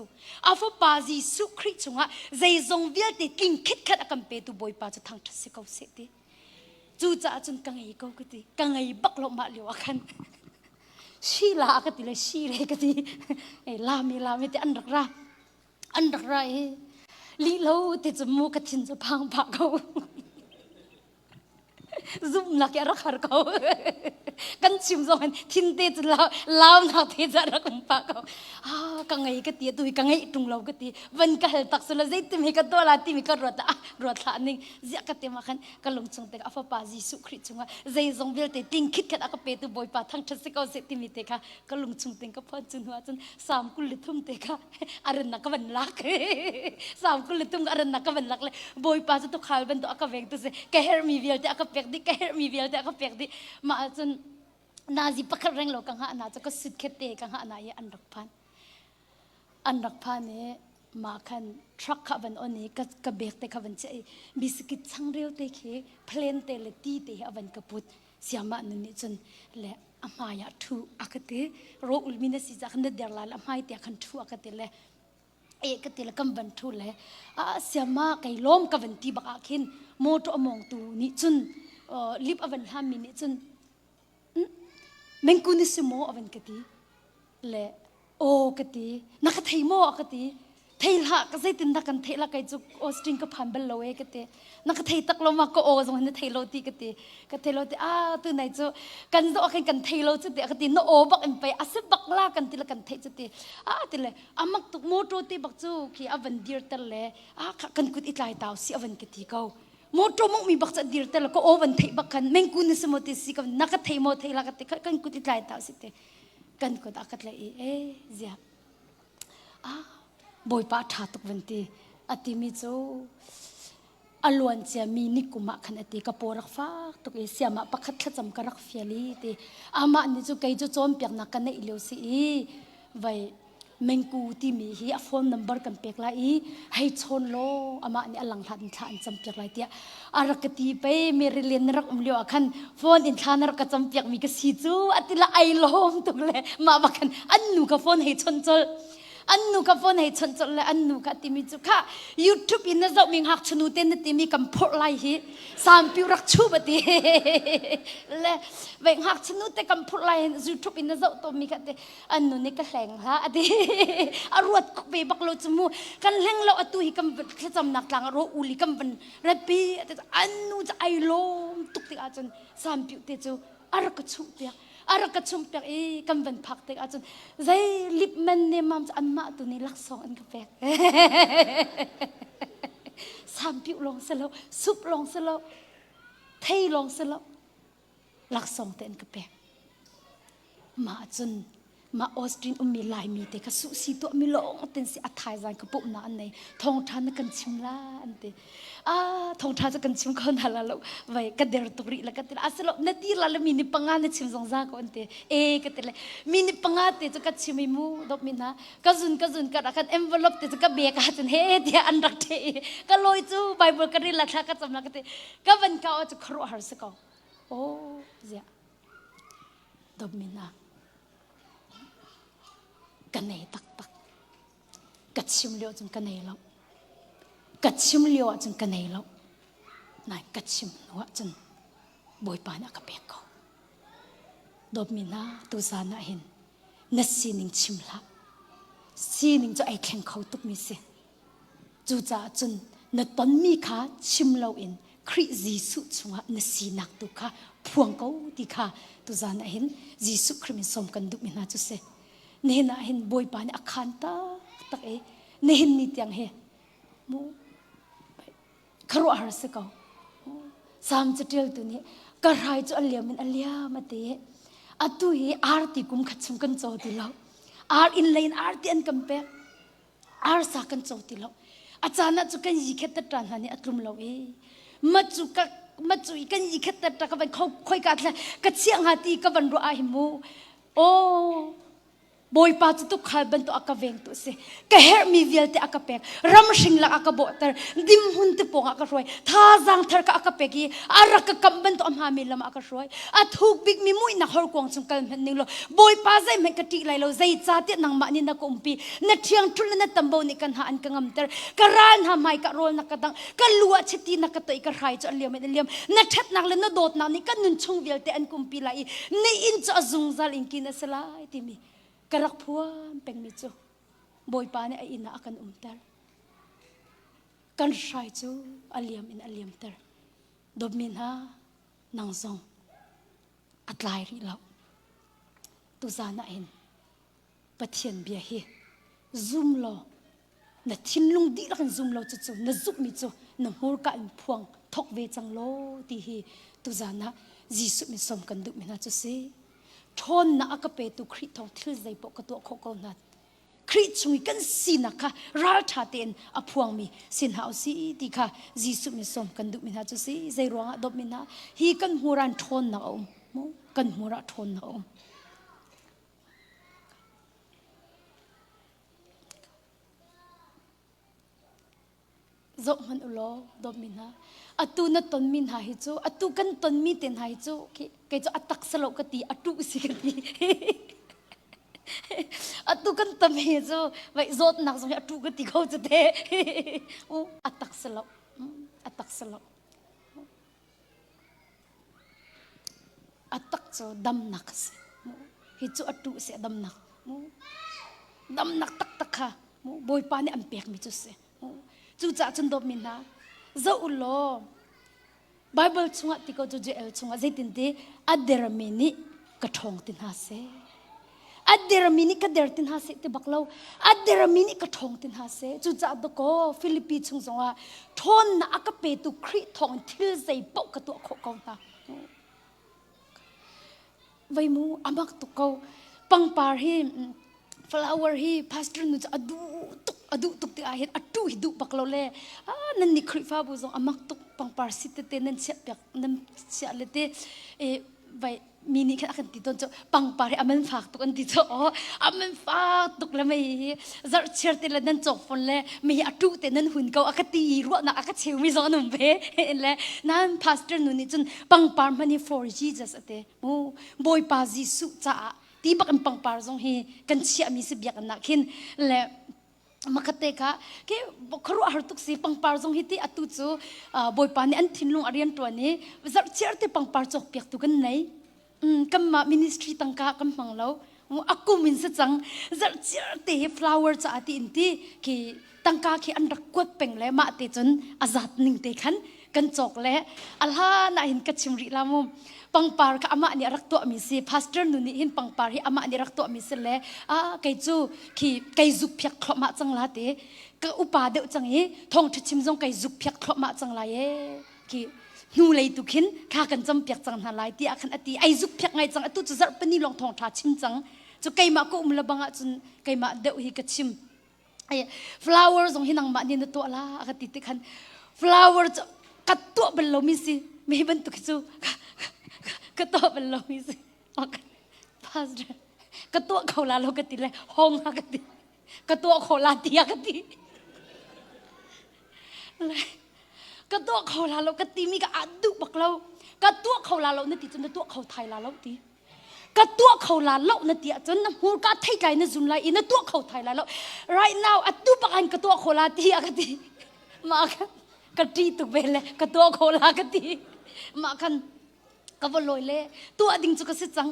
อาฟปาจิสุคริสชงใจทรงเวียติกินคิดขัดกันไปตุบอยปาจะทางทัศน์เขาเสติจูจ่าจนกังไงเขากติกังไงบักเรามาเลี้ยวกันชีลากติเลยชีเลยกติลามีแต่อันรักไรลีโลติจมูกกระทินจะพังปากเขาซุ่มนักรักหาเขากันชิมส่วนทินเตจลาวนักเทจรักของปากเขากังไงก็ตีตุยกังไงตรงเราก็ตีวันก็เฮลตักสุลใจติมีก็ตัวลาติมีก็รวดละนิ่งเจ้าก็เตมาขันก็ลงจงเตกอาฟปาจิสุคริสต์จงว่าใจทรงเวลเตติ้งคิดกันอาก็เปตุบอยปาทั้งทัศน์เขาเสติมีเตค่ะก็ลงจงเตก็พอจนหัวจนสามกุลทุ่มเตค่ะอารมณ์นักวันลักสามกุลทุ่มอารมณ์นักวันลักเลยบอยปาจะตุกขายเป็นตัวอาก็เวกตัวเสแกเฮร์มีเวลเตอาก็เปกดิแกเฮร์มีเวลเตอาก็เปกดิมาจนนาจิปักแรงโลกังหานาจะก็สุดเขตเตกังหานาอันรักพันเนี่ยมาคันทรัคขับวันอันนี้ก็เบรกเตขับวันเจบิสกิตช่างเร็วเตะเคเพลนเตเลตีเตะวันกระปุดเสียมาหนึ่งจนเละอามายาทูอักเตโรอุลมินสิจากนั้นเดร์ลาลอามายเตะขันทูอักเตเละกเตละกำบันทูเละเสียมาไก่ล้มกับวันตีบักอาคินโมโตอมองตูนี่จนลิบอวันฮามินี่จนเมงกุนิสโมอวันกติเละโอกตินักเทยโมอกติเทยละก็ใส่ตินนักกันเทยละไก่จุกโอสตริงก็พันเบลโลเอกตินักเทยตักลงมาก็โอสมันเทยโลตีกติก็เทยโลตีตัวไหนจุกันจะเอากันเทยโลจุดเดียกติโนโอบักเอ็มไปสิบักลากันติละกันเทยจุดเดียติเลยมักตุกโมโตตีบักจุquiอวันเดียร์ตะเลยกันกุดอิตไลตาวสิอวันกติเขาโมโตมุกมีบักจะดีร์แต่ละก็โอวันเทยบักกันเมงกุนิสโมติสิกันนักเทยโมเทยละกันติกันกุดอิตไลตาวสิเตกันกุดอากัดเลยเจียบอยป้าถาตุกวันตีอติมิโซอลวนเจียมีนิกุมาขันอติกระโปรักฟ้าตุกเสียมาปักขัดขจำกระรักเฟียลีตีอามานี่จูไกจูโจมเปียกนักกันในอิเลวซีไว้ mengku ti mi hi a phone number kan pek lai hei chon lo ama ni alang than than cham pek lai tia arakati pe mi rilen rak umlio akhan phone in than rak cham pek mi ka si chu atila ai lom tukle ma bakan annu ka phone hei chon chol annu ka phone hei chon chol le annu ka ti mi chu kha youtube in na zo ming hak chunu ten ti mi kam phor lai hi sam piu rak chu ba ti le veng hak chunu te kam phor lai youtube in na zo to mi ka te annu ni ka hleng ha ati arwat ko be bak lo chumu kan leng lo atu hi kam cham nak tlang ro uli kam ban rapi annu cha ai lom tuk ti a chon sam piu te chu ar ka chu pek arak chumpek e kam ban phak te achun zai lip man ne mam anma tu ni lak song an ka pek sam piu long selo sup long selo thei long selo lak song te an ka pek ma chun ma Austrian mi lai mi te ka su si to mi long ten si athai zan ka pu na an nei thong than kan chim la an te thong tha cha kan chim khon hala lo vai ka der tukri la ka te aslo na ti la la mi ni panga na chim zong za ko an te e ka te le mi ni panga te cha ka chim mu dop mi na ka zun ka rakhan envelope te cha ka be ka chen he te an rak te ka loi chu bible ka ri la tha ka cham na ka te ka van ka o cha khro har se ko o zia dop mi naกันไหนตักกัดชิมเลี้ยวจนกันไหนแล้วกัดชิมเลี้ยวจนกันไหนแล้วนายกัดชิมหัวจนบอยปานอกระเบกเขาดบมีนาตัวสานะเห็นนัดซีนิงชิมละซีนิงจะไอแข่งเขาตุกมีเสจูจ่าจนนัดตอนมีขาชิมเราเองคริจีสุชงะนัดซีนักตุกขาพวงเขาดีขาตัวสานะเห็นจีสุคริมิสมกันดุมีนาจุเสเนหนาเห็นบอยปานอาคารตาตักเอเนหินนิตยังเฮมูครัวหาสกาวสามจะเดียวตัวนี้กระไรจะอัลเลียมันอัลเลียมาเตะอัตุยอาร์ติกุมขัดชุมกันโจติแล้วอาร์อินไลน์อาร์ติอันกัมเปอาร์สักกันโจติแล้วอาจารย์น่ะจุกันยิ่งแค่ตัดรันฮันนี่อัตรุมเราเอมาจุกันยิ่งแค่ตัดกันเป็นเขาค่อยกันเลยกัดเสียงหาตีกันวันรัวหิมูโอ้บอยป้าจะตุกขับเป็นตัวอักเวงตัวเสกเฮร์มีเวลที่อักเป็กรำชิงลักอักบอตร์ดิมหุ่นที่ปงอักรวยท่าจังเธอกับอักเป็กีอารักกับเป็นตัวอมหามิลลามอักรวยอัฐูบิกมีมุ้ยนักฮอร์กวางชงกันเห็นนี่โลบอยป้าใจมันกติไลโลใจจ่าเตียนังมันนี่นักอุมปีนักเที่ยงทุลนักตำบลนี่กันหาอันกังมเตอร์กร้านหาไม่กะโรลนักกระดังกะลัวชิตีนักกระตุยกระไรจะเลี้ยมไม่เลี้ยมนักเช็ดนักเล่นนักโดดนักนี่กันนุนชงเวลที่อันกุมปีไลนี่อินจะจุงซาลิงกินนัสลายที่มีกระรักพัวเป็นมิจูบอยปาเนี่ยอินอากันเตอร์กันใช้จูอัลเลียมอินอัลเลียมเตอร์ดบมินฮานางซงอัดไลรีเราตุจานะเห็นปะเทียนเบียฮีซูมโลนัดทิ้งลุงดีแล้วกันซูมโลจูนัดซุกมิจูนัดหัวกันพวงทกเวจังโลตีฮีตุจานะจีสุมิสมกันดุมินาจูซีทนนักเปตุคริตทองทิลใจปกตัวโคกนัดคริตช่วยกันสินะคะรัลชาเตนอพวงมีสินหาสีดีค่ะจีสุมิสมกันดุมินาจุสีใจร้องดบมินาฮีกันหัวรันทนนะกันหัวรันทนนะจบมันอุโลดบมินาอัตุนัตตนมินหายจูอัตุกันตนมีเต็นหายจูแกจะอัตักสลบกตีอัตุสิกตีอัตุกันตมีจูไว้โจดนักสมัยอัตุกตีเขาจะเตะอัตักสลบอัตักสลบอัตักจูดำนักสิฮิจูอัตุสิดำนักตักตักค่ะบอยปานี่อันเปียกมิจูสิจูจ่าจนดบมินาเจ้าอุโลไบเบิลชงติโกจูเจลชงใจตินตีอัดเดรมินิกระทงตินหาเซอัดเดรมินิกระเดรตินหาเซติบักเลาอัดเดรมินิกระทงตินหาเซจูจ่าตะโกฟิลิปปีชงสงว่าทนนักเปตุคริทองทิลใจปกตัวโคกองตาไว้มูอามักตุโกปังปาร์ฮีflower hi pastor nu adu tuk ti ahet atu hidu baklo le nan ni khri fa bu zong amak tuk pang par sit te nan che pek nan che le te e vai มีนี่แค่กันติดต้นจะปังปาร์อเมนฝากตุกันติดจะอ๋ออเมนฝากตุกแล้วไม่จะเชื่อติดแล้วนั่นจบฝนเลยไม่อยากดูแต่นั่นหุ่นเก่าอากาศตีรัวนักอากาศเชี่ยวไม่ซ้อนหนุ่มเพ่เลยนั่นพาสเตอร์นุ่นนี่จนปังปาร์มันนี่ for Jesus เต้โอ้บอยปาจิสุจ้าตีบักปังปาร์จงเฮกันเชี่ยมีสิบอยากนักขินเลยมาคเตค่ะแค่ครัวหาตุกสีปังปาร์จงฮิตที่อตุจูบอยปานี่อันทิ้งลงอารียนตัวนี้จะเชื่อที่ปังปาร์จงเปียกตุกันไหนกัมมามินิสทรีตั้งกากัมมังเล่าaku min se chang zar chir te flower cha ati inti ki tangka ki an rak kwak peng le ma te chun azat ning te khan kan chok le alha na hin ka chimri lamu pangpar ka ama ni rak to mi si pastor nu ni hin pangpar hi ama ni rak to mi se le a kai chu ki kai zup phyak khloma chang la te ka upa de chang hi thong thi chim jong kai zup phyak khloma chang la ye ki nu lei tu khin kha kan cham pyak chang na lai ti akhan ati ai zup phyak ngai chang atu chu zar pani long thong tha chim chang chu kai ma ko umla banga chun kai ma de hi ka chim ai flowers ong hinang ma ni na to la akati ti khan flowers ka to belo mi si me ban tu chu ka to belo mi si pastor ka to khau la lo ka ti le hong ha ka ti ka to khau la ti ka ti ka to khau la lo ka ti mi ka adu bak lo ka to khau la lo na ti chun na to khau thai la lo ti ka tua khâu la lo na tia chon na hur ka thai kai na zum lai ina tua khâu thai la lo right now atu pakan ka tua khâu la tia ka ti ma ka ti tu bele ka tua khâu la ka ti ma kan ka voloi le tua ding chu ka se chang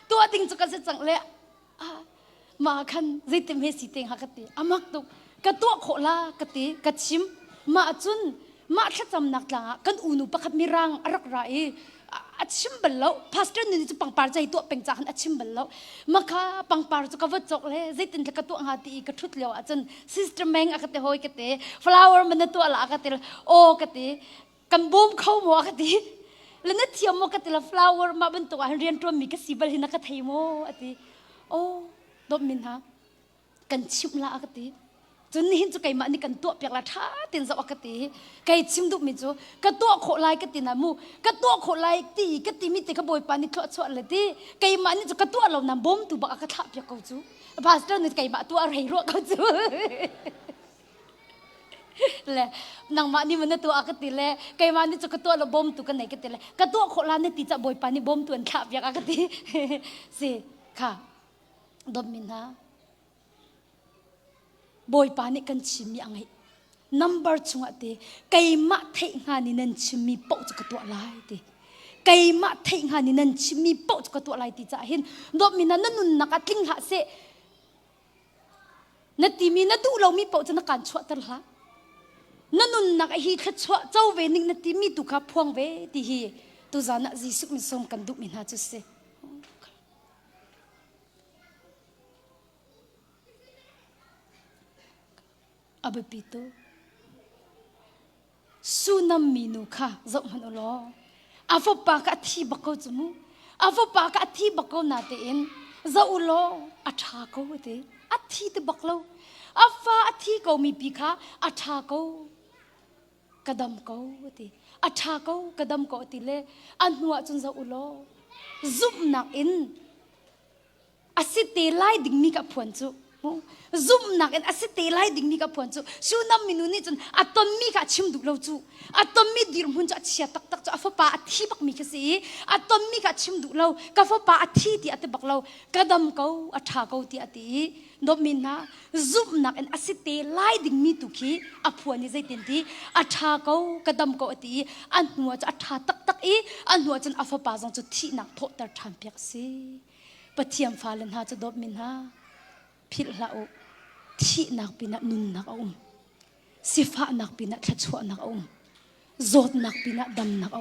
tua ding chu ka se chang le ma kan zitem he si teng ha ka ti amak tu ka tua khâu la ka ti ka chim ma chun ma kha cham nak la kan unu pakhat mirang arak rai achim belo pastor ni chu pangpar chai to peng chan achim belo makha pangpar chu ka chok le zaitin ka to nga ti ka thut lewa chan sister meng akate hoi kate flower man to ala akate o kate kan bom khau mo akate le na thiam mo kate la flower ma ban to han rian to mi ka sibal hina ka thai mo ati o dom min ha kan chim la akate chun hin chu kai ma ni kan to pyak la tha tin za akati kai chim du mi chu ka to kho lai ka tin mu ka to kho lai ti ka ti mi te ka boi pa ni thlo chwa le ti kai ma ni chu ka to lo na bom tu ba ka tha pyak ko chu pastor ni kai ma tu a rei ro ko chu le nang ma ni man tu akati le kai ma ni chu ka to lo bom tu ka nei ka ti le ka to kho la ni ti cha boi pa ni bom tu an tha pyak akati si kha dom min ha boy pani kan chimi angai number chunga te kai ma thei nga ni nan chimi pau chu ka to lai te kai ma thei nga ni nan chimi pau chu ka to lai ti cha hin do mi na nun na ka tling ha se na ti mi na du lo mi pau chu na kan chwa tar la na nun na ka hi kha chwa chau ve ning na ti mi tu kha phuang ve ti hi tu za na ji suk mi som kan du mi na chu se abapito sunam minu kha zau manulo afo pa ka thi bako chumu afo pa ka thi bako na te in zau lo atha ko te athi te baklo afa athi ko mi pi kha atha ko kadam ko te atha ko kadam ko ti le anwa chun zau lo zum nak in asite lai ding mi ka phuan chu zoom nak en asite lai ding ni ka phon chu sunam minu ni chun atom mi ka chim du lo chu atom mi dir mun cha chia tak tak chu afa pa athi bak mi ka si atom mi ka chim du lo ka fa pa athi ti ate bak lo kadam ko atha ko ti ati do min na zoom nak en asite lai ding mi tu ki aphuan ni zaitin ti atha ko kadam ko ati an nuwa cha atha tak tak e an nuwa chun afa pa jong chu thi nak tho tar tham pyak si pathiam falan ha chu do min ha phil lao thi nak pina nun nak sifa nak pina thachwa nak zot nak pina dam nak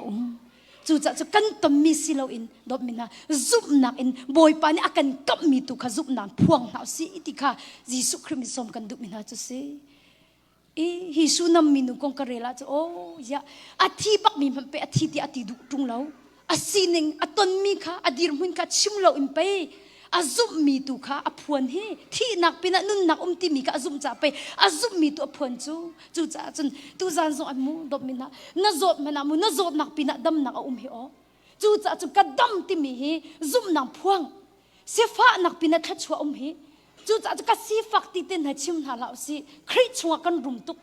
chu cha chu kan tom mi silo in dop mina zup nak in boy pa ni akan kap mi tu kha zup nan phuang na si itikha jisu khrim som kan du mina chu se e hi su nam minu kong karela chu o ya athi bak mi pe athi ti ati du tung lo asining aton mi kha adir mun kha chimlo in pe azum mi tu kha aphuan he thi nak pina nun nak ti mi ka azum cha pe azum mi tu aphuan chu cha chun tu zan zo amu dop mina na zot mana mu na zot nak pina dam nak he o จูจะจุกระดมติมีฮีซุ่มนางพวงเสียฟ้านักปีนัดทัดชัวฮีจูจะจุกระสีฟักติเต้นให้ชิมหาเหล่าสิคริสชัวกันรุมตุก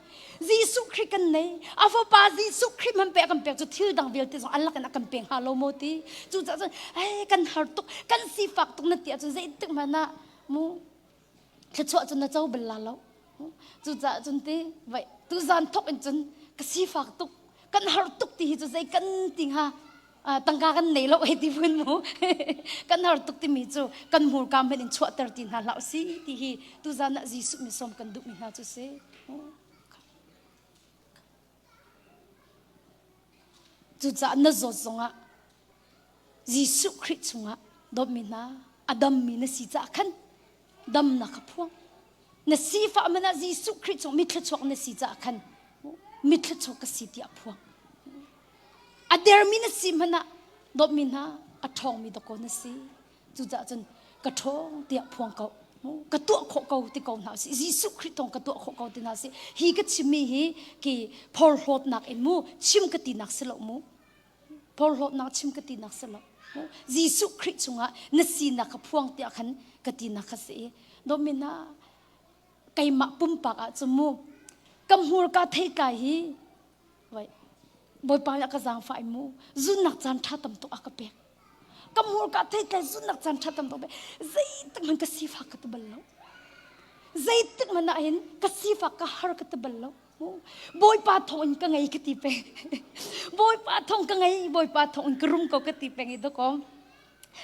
จีสุคริกันเนี่ยอาฟปาจีสุคริมันเปะกันเปะจุทิลดังเวลติสอัลลักกันกันเปะฮาโลโมติจูจะจุกันหาตุกกันสีฟักตุกนั่นเตียจูจะตึกมันนะมูทัดชัวจุนน่ะเจ้าเบลลาแล้วจูจะจุนตีไว้ตูจานทกอินจุนกันสีฟักตุกกันหาตุกที่จูจะกันติงฮะตั้งกันในโลกไอ้ที่พูดมูกันหาตุกที่มีจูกันมูกามเป็นชัวเตอร์ตินฮาเหล่าสิที่ตูจานน่ะจีสุมิสมกันดุมิฮาจูเซจูจะน่าจดจงอ่ะยิสุคริสต์จงอ่ะดอมินาอดัมมีนสีจะขันดัมนักพวงนสีฟ้ามันน่ะยิสุคริสต์จงมิตรชกนสีจะขันมิตรชกกสีเดียพวงอเดอร์มีนสีมันน่ะดอมินาอทองมีตะโกนสีจูจะจนกระทงเดียพวงเขากระตัวโคเกาที่เขาหนาสิยิสุคริสต์ตรงกระตัวโคเกาที่หนาสิฮีก็ชิมีฮีกี่พอลโหดนักเอ็มูชิมกตีนักสลบมูพอลโหดนักชิมกตีนักสลบยิสุคริสต์จงอ่ะนสีนักพวงเตียขันกตีนักสิโดมินาไก่หมักปุ่มปากอ่ะจมูกกำหัวกาเทกายฮีไว้บอยปายกระจางไฟมูจุนนักจันทัดตำตัวอักเปกกำหัวกาเทกายจุนนักจันทัดตำตัวเปใจตึกมันกสีฟ้ากตบลล์ใจตึกมันน่ะเห็นกสีฟ้ากหาร์กตบลล์บอยปาทองก็ไงกติเปบอยปาทองก็ไงบอยปาทองกรุมก็กติเปงitu kom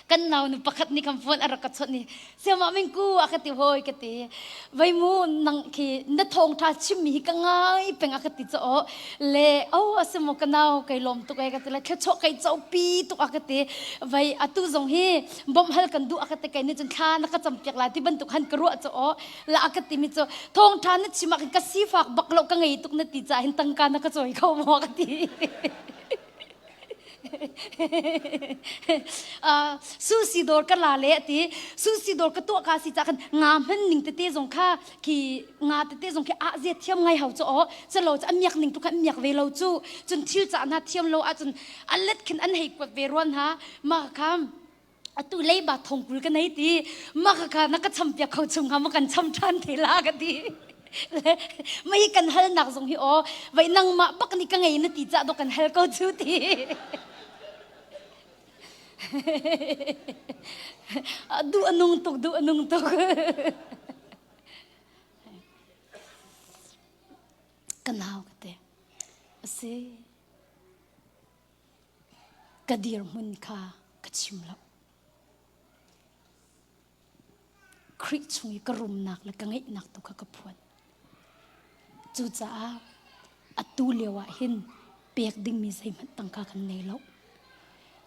kan nau nu pakat ni kampon arakat sot ni siapa minggu akati hoi kati vai mu nang ki na thong tha chimi ka ngai peng akati cho le au asemo kanau kai lom tu kai kati la khecho kai chau pi tu akati vai atu zong hi bom hal kan du akati kai ni chun kha na ka champiak la ti ban tu khan kru cho la akati mi cho thong tha na chima ka si fak baklo ka ngai tuk na ti cha hin tang ka na ka choi khau mo akati susi dor ka la le ti susi dor ka to ka si cha kan ngam hen ning te te zong kha ki nga te te zong ki a je thiam ngai hau cho chalo cha miak ning tu kha miak ve lo chu chun thil cha na thiam lo a chun alet khin an hei kwat ve ron ha ma kham atu lei ba thong kul ka nei ti ma kha na ka cham pya khau chung ha ma kan cham than thela ka ti mai kan hal nak zong hi o vai nang ma bak ni ka ngai na ti cha do kan hal ko chu ti du anung tuk kanau kate ase kadir mun kha kachimlo krit chungi karum nak la kangai nak tu kha kaphuan chu cha atu lewa hin pek ding mi sai man tangka kan nei lo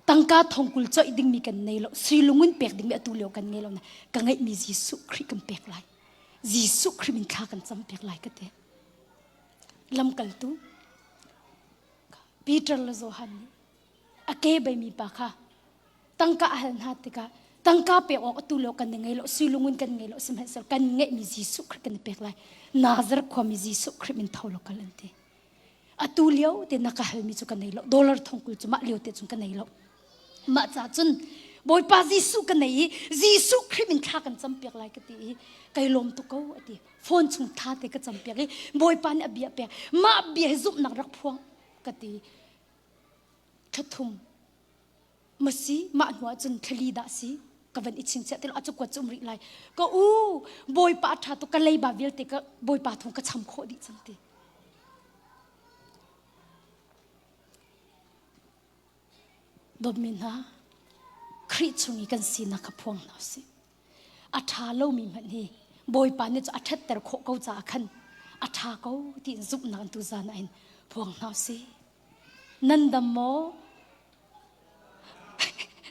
tangka thongkul choi ding mi kan nei lo silungun pek ding mi atu leo kan nei lo na kangai mi jisu khri kan pek lai jisu khri min kha kan cham pek lai ka te lam kal tu peter la zo han ake bai mi pa kha tangka hal na te ka tangka pe ok atu leo kan nei lo silungun kan nei lo sim ha sel kan ngai mi jisu khri kan pek lai nazar kho mi jisu khri min thaulo kalante atu leo te nakahal mi chu kan nei lo dollar thongkul chu ma leo te chu kan nei lo ma cha chun boy pa jisu kan nei jisu khrimin tha kan champiak lai ka ti kai lom tu ko ati phone chung tha te ka champiak hi boy pa ni abia pe ma bia zup nak rak phuang ka ti thathum masi ma hwa chun thali da si kavan iching che tel achu ko chumri lai ko u boy pa tha to ka lei ba vel te ka boy pa thong ka cham kho di chanti domina khri chungi kan sina ka phuang na si atha lo mi man hi boy pa ne cha athat ter kho ko cha khan atha ko ti zup na tu za na in phuang na si nandam mo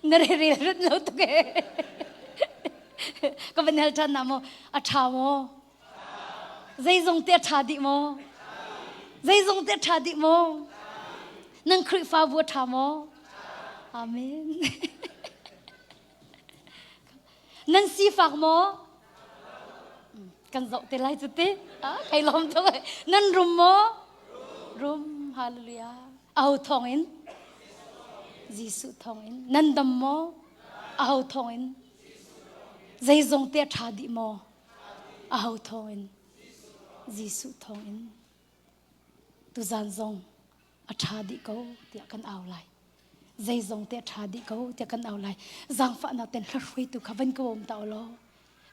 nare re rat lo tu ke ko ban hal than na mo atha mo zai zong te tha di mo zai zong te tha di mo nang khri fa bu tha mo amen nan si phak mo kan zau te lai chu te kai lom to nan rum mo rum hallelujah au thong in Gisu thong in nandam mo ahau thong in zai zong te thadi mo ahau thong in Gisu thong in tu zan zong a thadi ko tia kan au lai zai zong te thadi ko tia kan au lai zang fa na ten hloi tu khavan ko om ta lo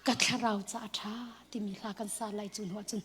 ka tharau cha tha ti mi hla kan sa lai chun ho chun